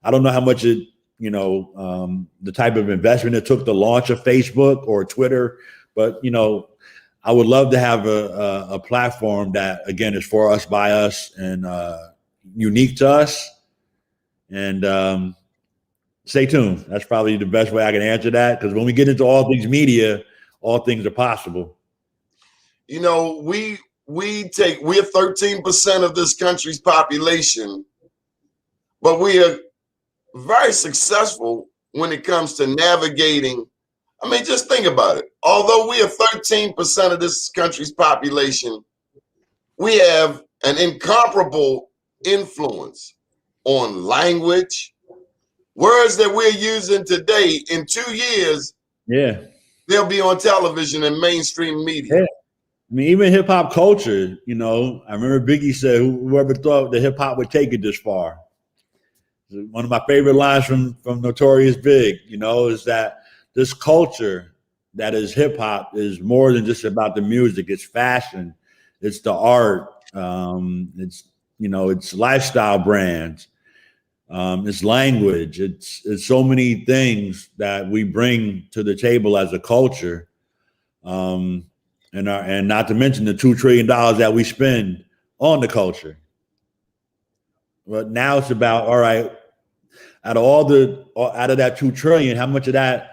I don't know how much it, the type of investment it took to launch a Facebook or Twitter, but, I would love to have a platform that, again, is for us, by us, and unique to us. And stay tuned. That's probably the best way I can answer that, because when we get into all things media, all things are possible. We're 13% of this country's population, but we are very successful when it comes to navigating. I mean, just think about it. Although we are 13% of this country's population, we have an incomparable influence on language. Words that we're using today, in 2 years, they'll be on television and mainstream media. Yeah. I mean, even hip hop culture, I remember Biggie said, whoever thought that hip hop would take it this far. One of my favorite lines from Notorious Big, is that this culture that is hip hop is more than just about the music. It's fashion, it's the art, it's lifestyle brands, it's language, it's so many things that we bring to the table as a culture, and not to mention the $2 trillion that we spend on the culture. But now it's about, all right, out of that 2 trillion, how much of that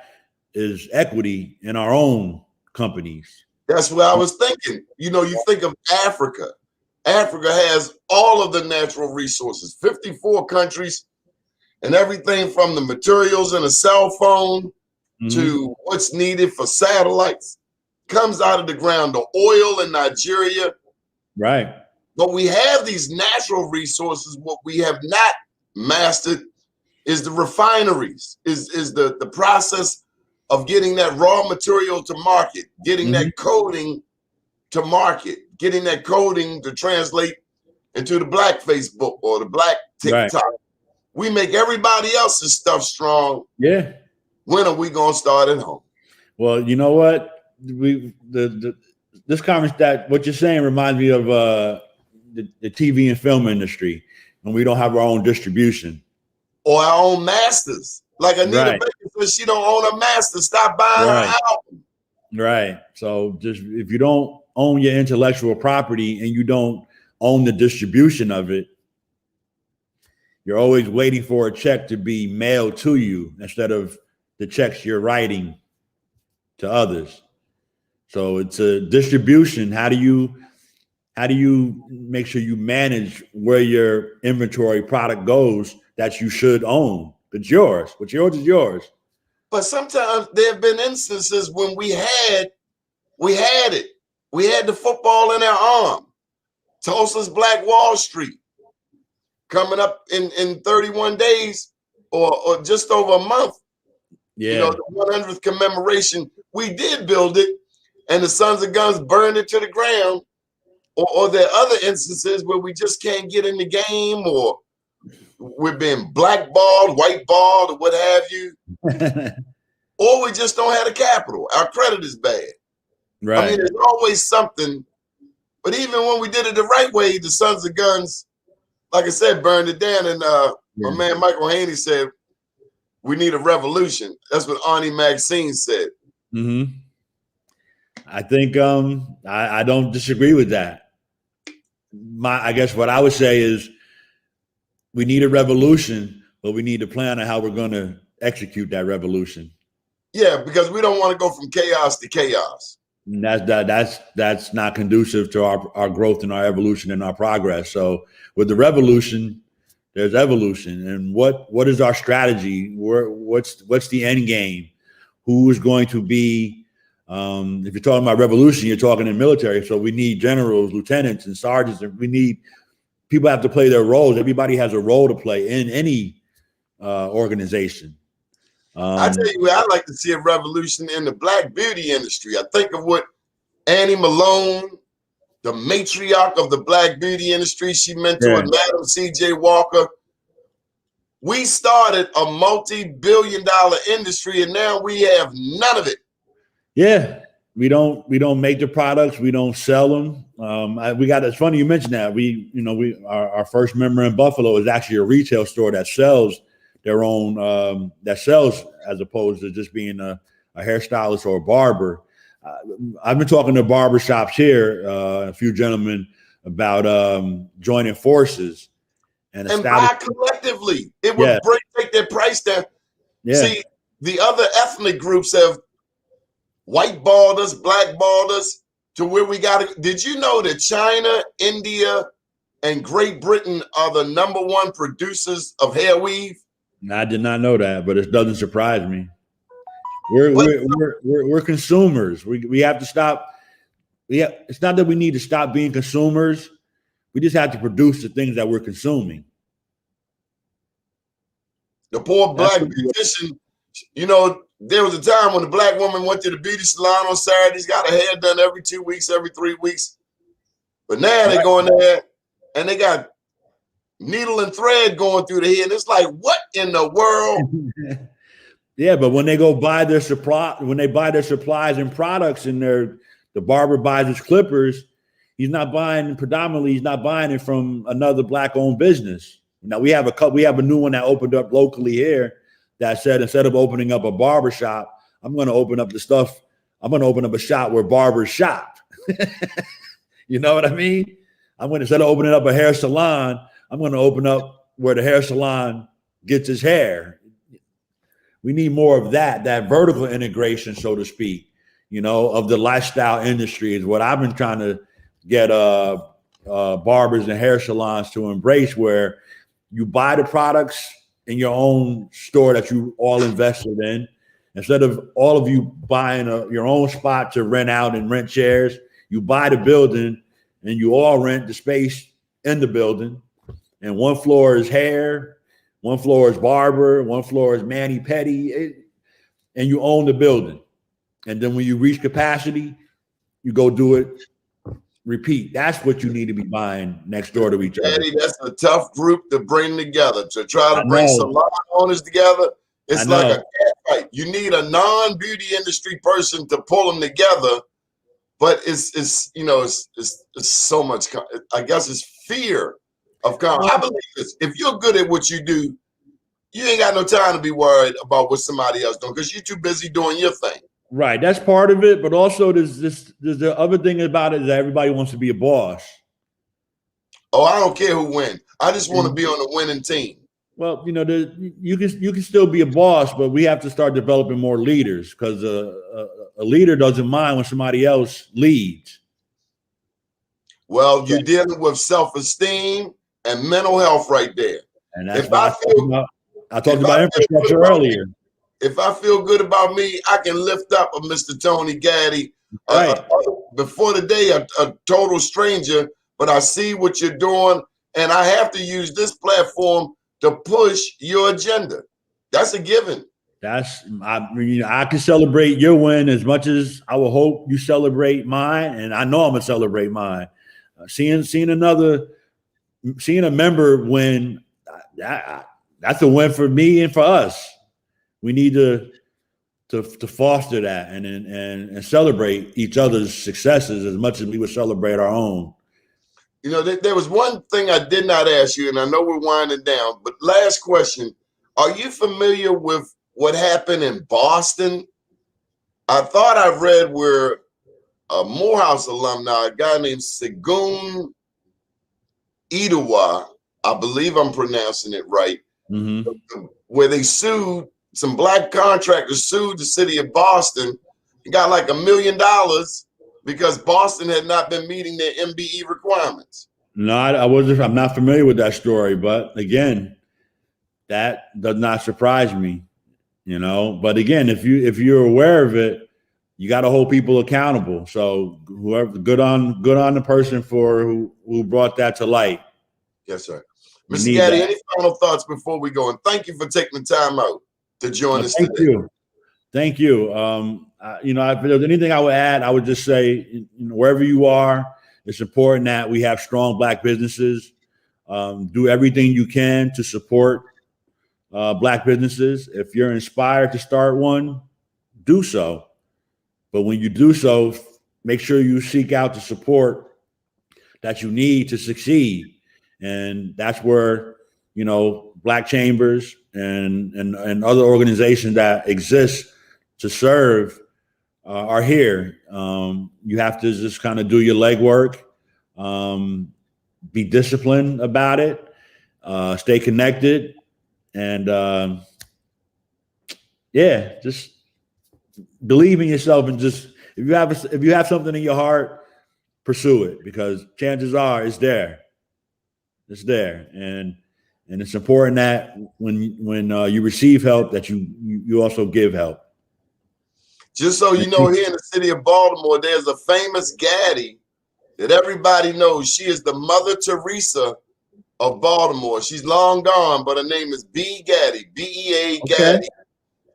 is equity in our own companies? That's what I was thinking. You think of Africa. Africa has all of the natural resources, 54 countries, and everything from the materials in a cell phone to what's needed for satellites comes out of the ground. The oil in Nigeria. Right. But we have these natural resources. What we have not mastered is the refineries, is the process of getting that raw material to market, getting that coding to market, getting that coding to translate into the black Facebook or the black TikTok. Right. We make everybody else's stuff strong. Yeah. When are we gonna start at home? Well, you know what? This conference, that what you're saying reminds me of the TV and film industry, when we don't have our own distribution or our own masters. Like Anita Baker says, she don't own a master. Stop buying her album. Right. So just if you don't own your intellectual property and you don't own the distribution of it, you're always waiting for a check to be mailed to you instead of the checks you're writing to others. So it's a distribution. How do you make sure you manage where your inventory product goes that you should own? It's yours. What's yours is yours. But sometimes there have been instances when we had it. We had the football in our arm. Tulsa's Black Wall Street coming up in 31 days or just over a month. Yeah. You know, the 100th commemoration. We did build it, and the Sons of Guns burned it to the ground. Or there are other instances where we just can't get in the game, or we're being blackballed, whiteballed, or what have you. Or we just don't have the capital. Our credit is bad. Right. I mean, there's always something. But even when we did it the right way, the Sons of Guns, like I said, burned it down. And my man Michael Haney said, we need a revolution. That's what Arnie Maxine said. Mm-hmm. I think I don't disagree with that. I guess what I would say is we need a revolution, but we need to plan on how we're going to execute that revolution. Yeah, because we don't want to go from chaos to chaos. And that's not conducive to our growth and our evolution and our progress. So with the revolution, there's evolution. And what is our strategy? What's the end game? Who is going to be, if you're talking about revolution, you're talking in military. So we need generals, lieutenants, and sergeants. And we need people have to play their roles. Everybody has a role to play in any organization. I tell you what, I'd like to see a revolution in the black beauty industry. I think of what Annie Malone, the matriarch of the black beauty industry, she mentored Madam C.J. Walker. We started a multi-billion-dollar industry, and now we have none of it. Yeah, we don't make the products, we don't sell them. It's funny you mentioned that. Our first member in Buffalo is actually a retail store that sells their own as opposed to just being a hairstylist or a barber. I've been talking to barbershops here, a few gentlemen, about joining forces and buy collectively. It would take their price down. Yeah. See, the other ethnic groups have whiteballed us, blackballed us to where we got to. Did you know that China, India, and Great Britain are the #1 producers of hair weave? I did not know that, but it doesn't surprise me. We're consumers. We have to stop. It's not that we need to stop being consumers. We just have to produce the things that we're consuming. The poor black beautician, there was a time when the black woman went to the beauty salon on Saturdays, got her hair done every 2 weeks, every 3 weeks. But now they go in there and they got needle and thread going through the hair. And it's like, what in the world? Yeah, but when they go buy their supplies and products, and the barber buys his clippers, he's not buying it from another black-owned business. Now we have a new one that opened up locally here that said, instead of opening up a barber shop, I'm going to open up a shop where barbers shop. You know what I mean? Instead of opening up a hair salon, I'm going to open up where the hair salon gets his hair. We need more of that vertical integration, so to speak, of the lifestyle industry is what I've been trying to get barbers and hair salons to embrace, where you buy the products in your own store that you all invested in, Instead of all of you buying your own spot to rent out and rent chairs, you buy the building and you all rent the space in the building. And one floor is hair, one floor is barber, one floor is mani-pedi, and you own the building. And then when you reach capacity, you go do it, repeat. That's what you need to be buying next door to each other. Gaddy, that's a tough group to bring together, to try to bring salon owners together. It's like a cat fight. You need a non-beauty industry person to pull them together, but it's so much. I guess it's fear of I believe this. If you're good at what you do, you ain't got no time to be worried about what somebody else doing because you're too busy doing your thing. Right, that's part of it, but also there's the other thing about it is that everybody wants to be a boss. Oh, I don't care who wins. I just want to be on the winning team. Well, you can still be a boss, but we have to start developing more leaders because a leader doesn't mind when somebody else leads. Well, you're dealing with self-esteem and mental health right there. And that's why I talked about infrastructure earlier. If I feel good about me, I can lift up a Mr. Tony Gaddy. Right. Before the day, a total stranger, but I see what you're doing, and I have to use this platform to push your agenda. That's a given. I can celebrate your win as much as I will hope you celebrate mine, and I know I'm gonna celebrate mine. Seeing a member win, that's a win for me and for us. We need to foster that and celebrate each other's successes as much as we would celebrate our own. There was one thing I did not ask you, and I know we're winding down, but last question. Are you familiar with what happened in Boston? I thought I read where a Morehouse alumni, a guy named Segun Idawa, I believe I'm pronouncing it right, where they sued, some black contractors sued the city of Boston and got like $1 million because Boston had not been meeting their MBE requirements. No, I'm not familiar with that story, but again, that does not surprise me, But again, if you're aware of it, you got to hold people accountable. So whoever, good on the person who brought that to light. Yes, sir. Mr. Gaddy, any final thoughts before we go? And thank you for taking the time out to join us today. Thank you. If there's anything I would add, I would just say, wherever you are, it's important that we have strong Black businesses. Do everything you can to support Black businesses. If you're inspired to start one, do so. But when you do so, make sure you seek out the support that you need to succeed. And that's where, Black chambers and other organizations that exist to serve are here. You have to just kind of do your legwork, be disciplined about it, stay connected, and just believe in yourself, and just if you have something in your heart, pursue it, because chances are it's there. It's there, and it's important that when you receive help, that you also give help. Just so you know, here in the city of Baltimore, there's a famous Gaddy that everybody knows. She is the Mother Teresa of Baltimore. She's long gone, but her name is B. Gaddy, B-E-A Gaddy.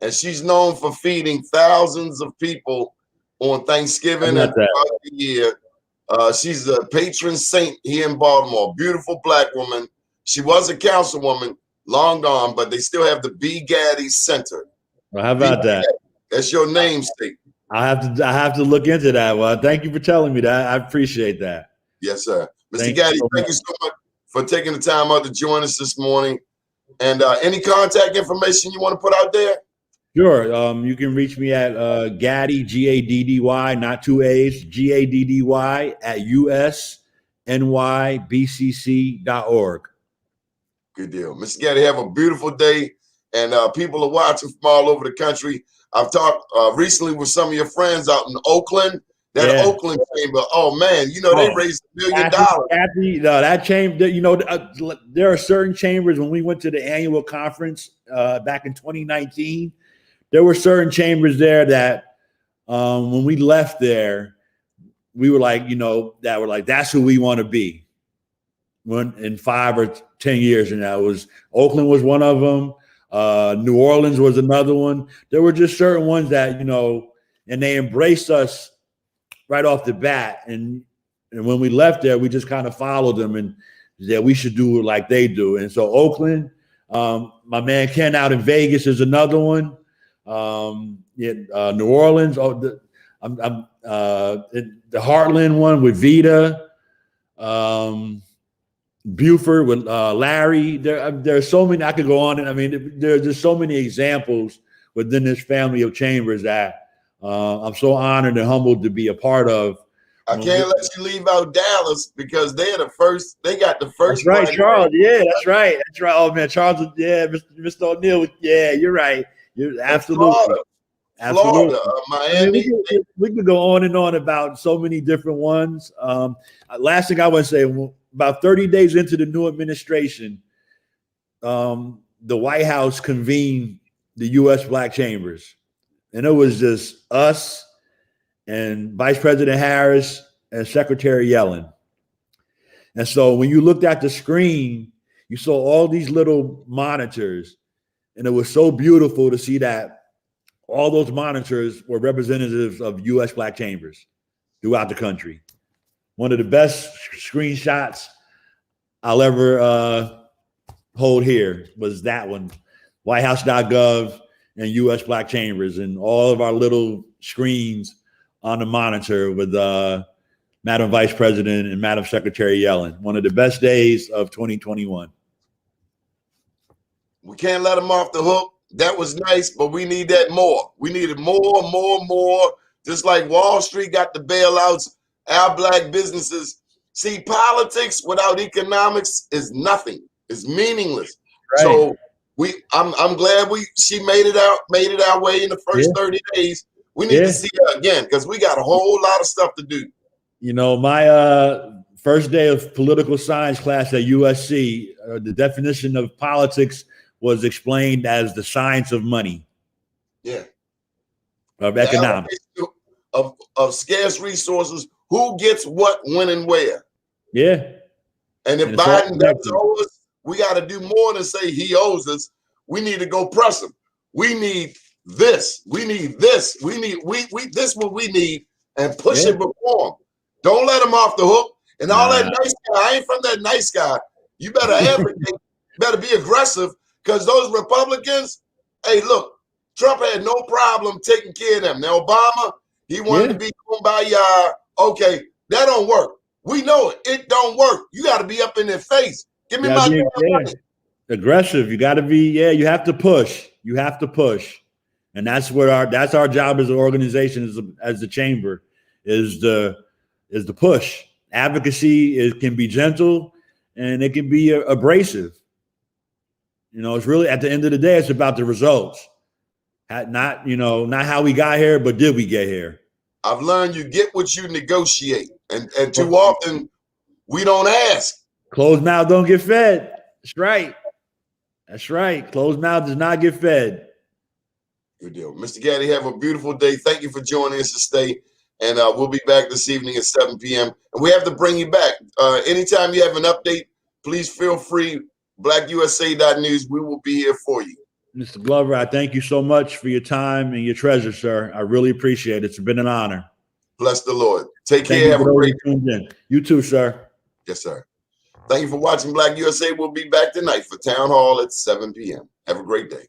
And she's known for feeding thousands of people on Thanksgiving and throughout the year. She's a patron saint here in Baltimore. Beautiful Black woman. She was a councilwoman, long gone, but they still have the B. Gaddy Center. Well, how about that? That's your namesake. I have to look into that. Well, thank you for telling me that. I appreciate that. Yes, sir. Mr. Gaddy, thank you so much for taking the time out to join us this morning. And any contact information you want to put out there? Sure. You can reach me at Gaddy, G-A-D-D-Y, not two A's, G-A-D-D-Y at USNYBCC.org. Good deal. Mr. Gaddy, have a beautiful day. And people are watching from all over the country. I've talked recently with some of your friends out in Oakland. That Oakland chamber, oh man, they raised $1 million. That chamber, there are certain chambers. When we went to the annual conference back in 2019, there were certain chambers there that when we left there, we were like, that were like, that's who we want to be. When in 5 or 10 years, and that was Oakland was one of them. New Orleans was another one. There were just certain ones that, and they embraced us right off the bat. And when we left there, we just kind of followed them and that we should do it like they do. And so Oakland, my man Ken out in Vegas is another one. New Orleans, the Heartland one with Vita, Buford with Larry. There are so many. I could go on, and I mean, there's just so many examples within this family of chambers that I'm so honored and humbled to be a part of. I can't let you leave out Dallas because they're the first. They got the first. That's right, Charles. Yeah, that's right. That's right. Oh man, Charles. Yeah, Mr. O'Neill. Yeah, you're right. You're absolutely. Florida, Miami. I mean, we could go on and on about so many different ones. Last thing I want to say, about 30 days into the new administration, the White House convened the U.S. Black Chambers, and it was just us and Vice President Harris and Secretary Yellen. And so when you looked at the screen, you saw all these little monitors, and it was so beautiful to see that all those monitors were representatives of U.S. Black Chambers throughout the country. One of the best screenshots I'll ever hold here was that one, WhiteHouse.gov and U.S. Black Chambers, and all of our little screens on the monitor with Madam Vice President and Madam Secretary Yellen. One of the best days of 2021. We can't let them off the hook. That was nice, but we need that more. We needed more. Just like Wall Street got the bailouts, our black businesses. See, politics without economics is nothing. It's meaningless. Right. So I'm glad she made it our way in the first 30 days. We need to see her again because we got a whole lot of stuff to do. My first day of political science class at USC, the definition of politics was explained as the science of money. Yeah. Of economics. Of scarce resources, who gets what, when, and where. Yeah. And if Biden doesn't owe us, we got to do more than say he owes us. We need to go press him. We need this. We need this. We this is what we need, and push it before him. Don't let him off the hook. And all that nice guy, I ain't from that nice guy. You better advocate, better be aggressive, because those Republicans, hey, look, Trump had no problem taking care of them. Now, Obama, he wanted to be kumbaya. Okay, that don't work. We know it. It don't work. You got to be up in their face. Give me my money. Aggressive. You got to be, you have to push. You have to push. And that's what that's our job as an organization, as the chamber, is the push. Advocacy can be gentle and it can be abrasive. It's really, at the end of the day, it's about the results. Not how we got here, but did we get here? I've learned you get what you negotiate. And too often we don't ask. Closed mouth don't get fed. That's right. That's right. Closed mouth does not get fed. Good deal. Mr. Gaddy, have a beautiful day. Thank you for joining us to stay. And we'll be back this evening at 7 p.m. And we have to bring you back. Anytime you have an update, please feel free. BlackUSA.News. We will be here for you. Mr. Glover, I thank you so much for your time and your treasure, sir. I really appreciate it. It's been an honor. Bless the Lord. Take care. Have a great day. You too, sir. Yes, sir. Thank you for watching Black USA. We'll be back tonight for Town Hall at 7 p.m. Have a great day.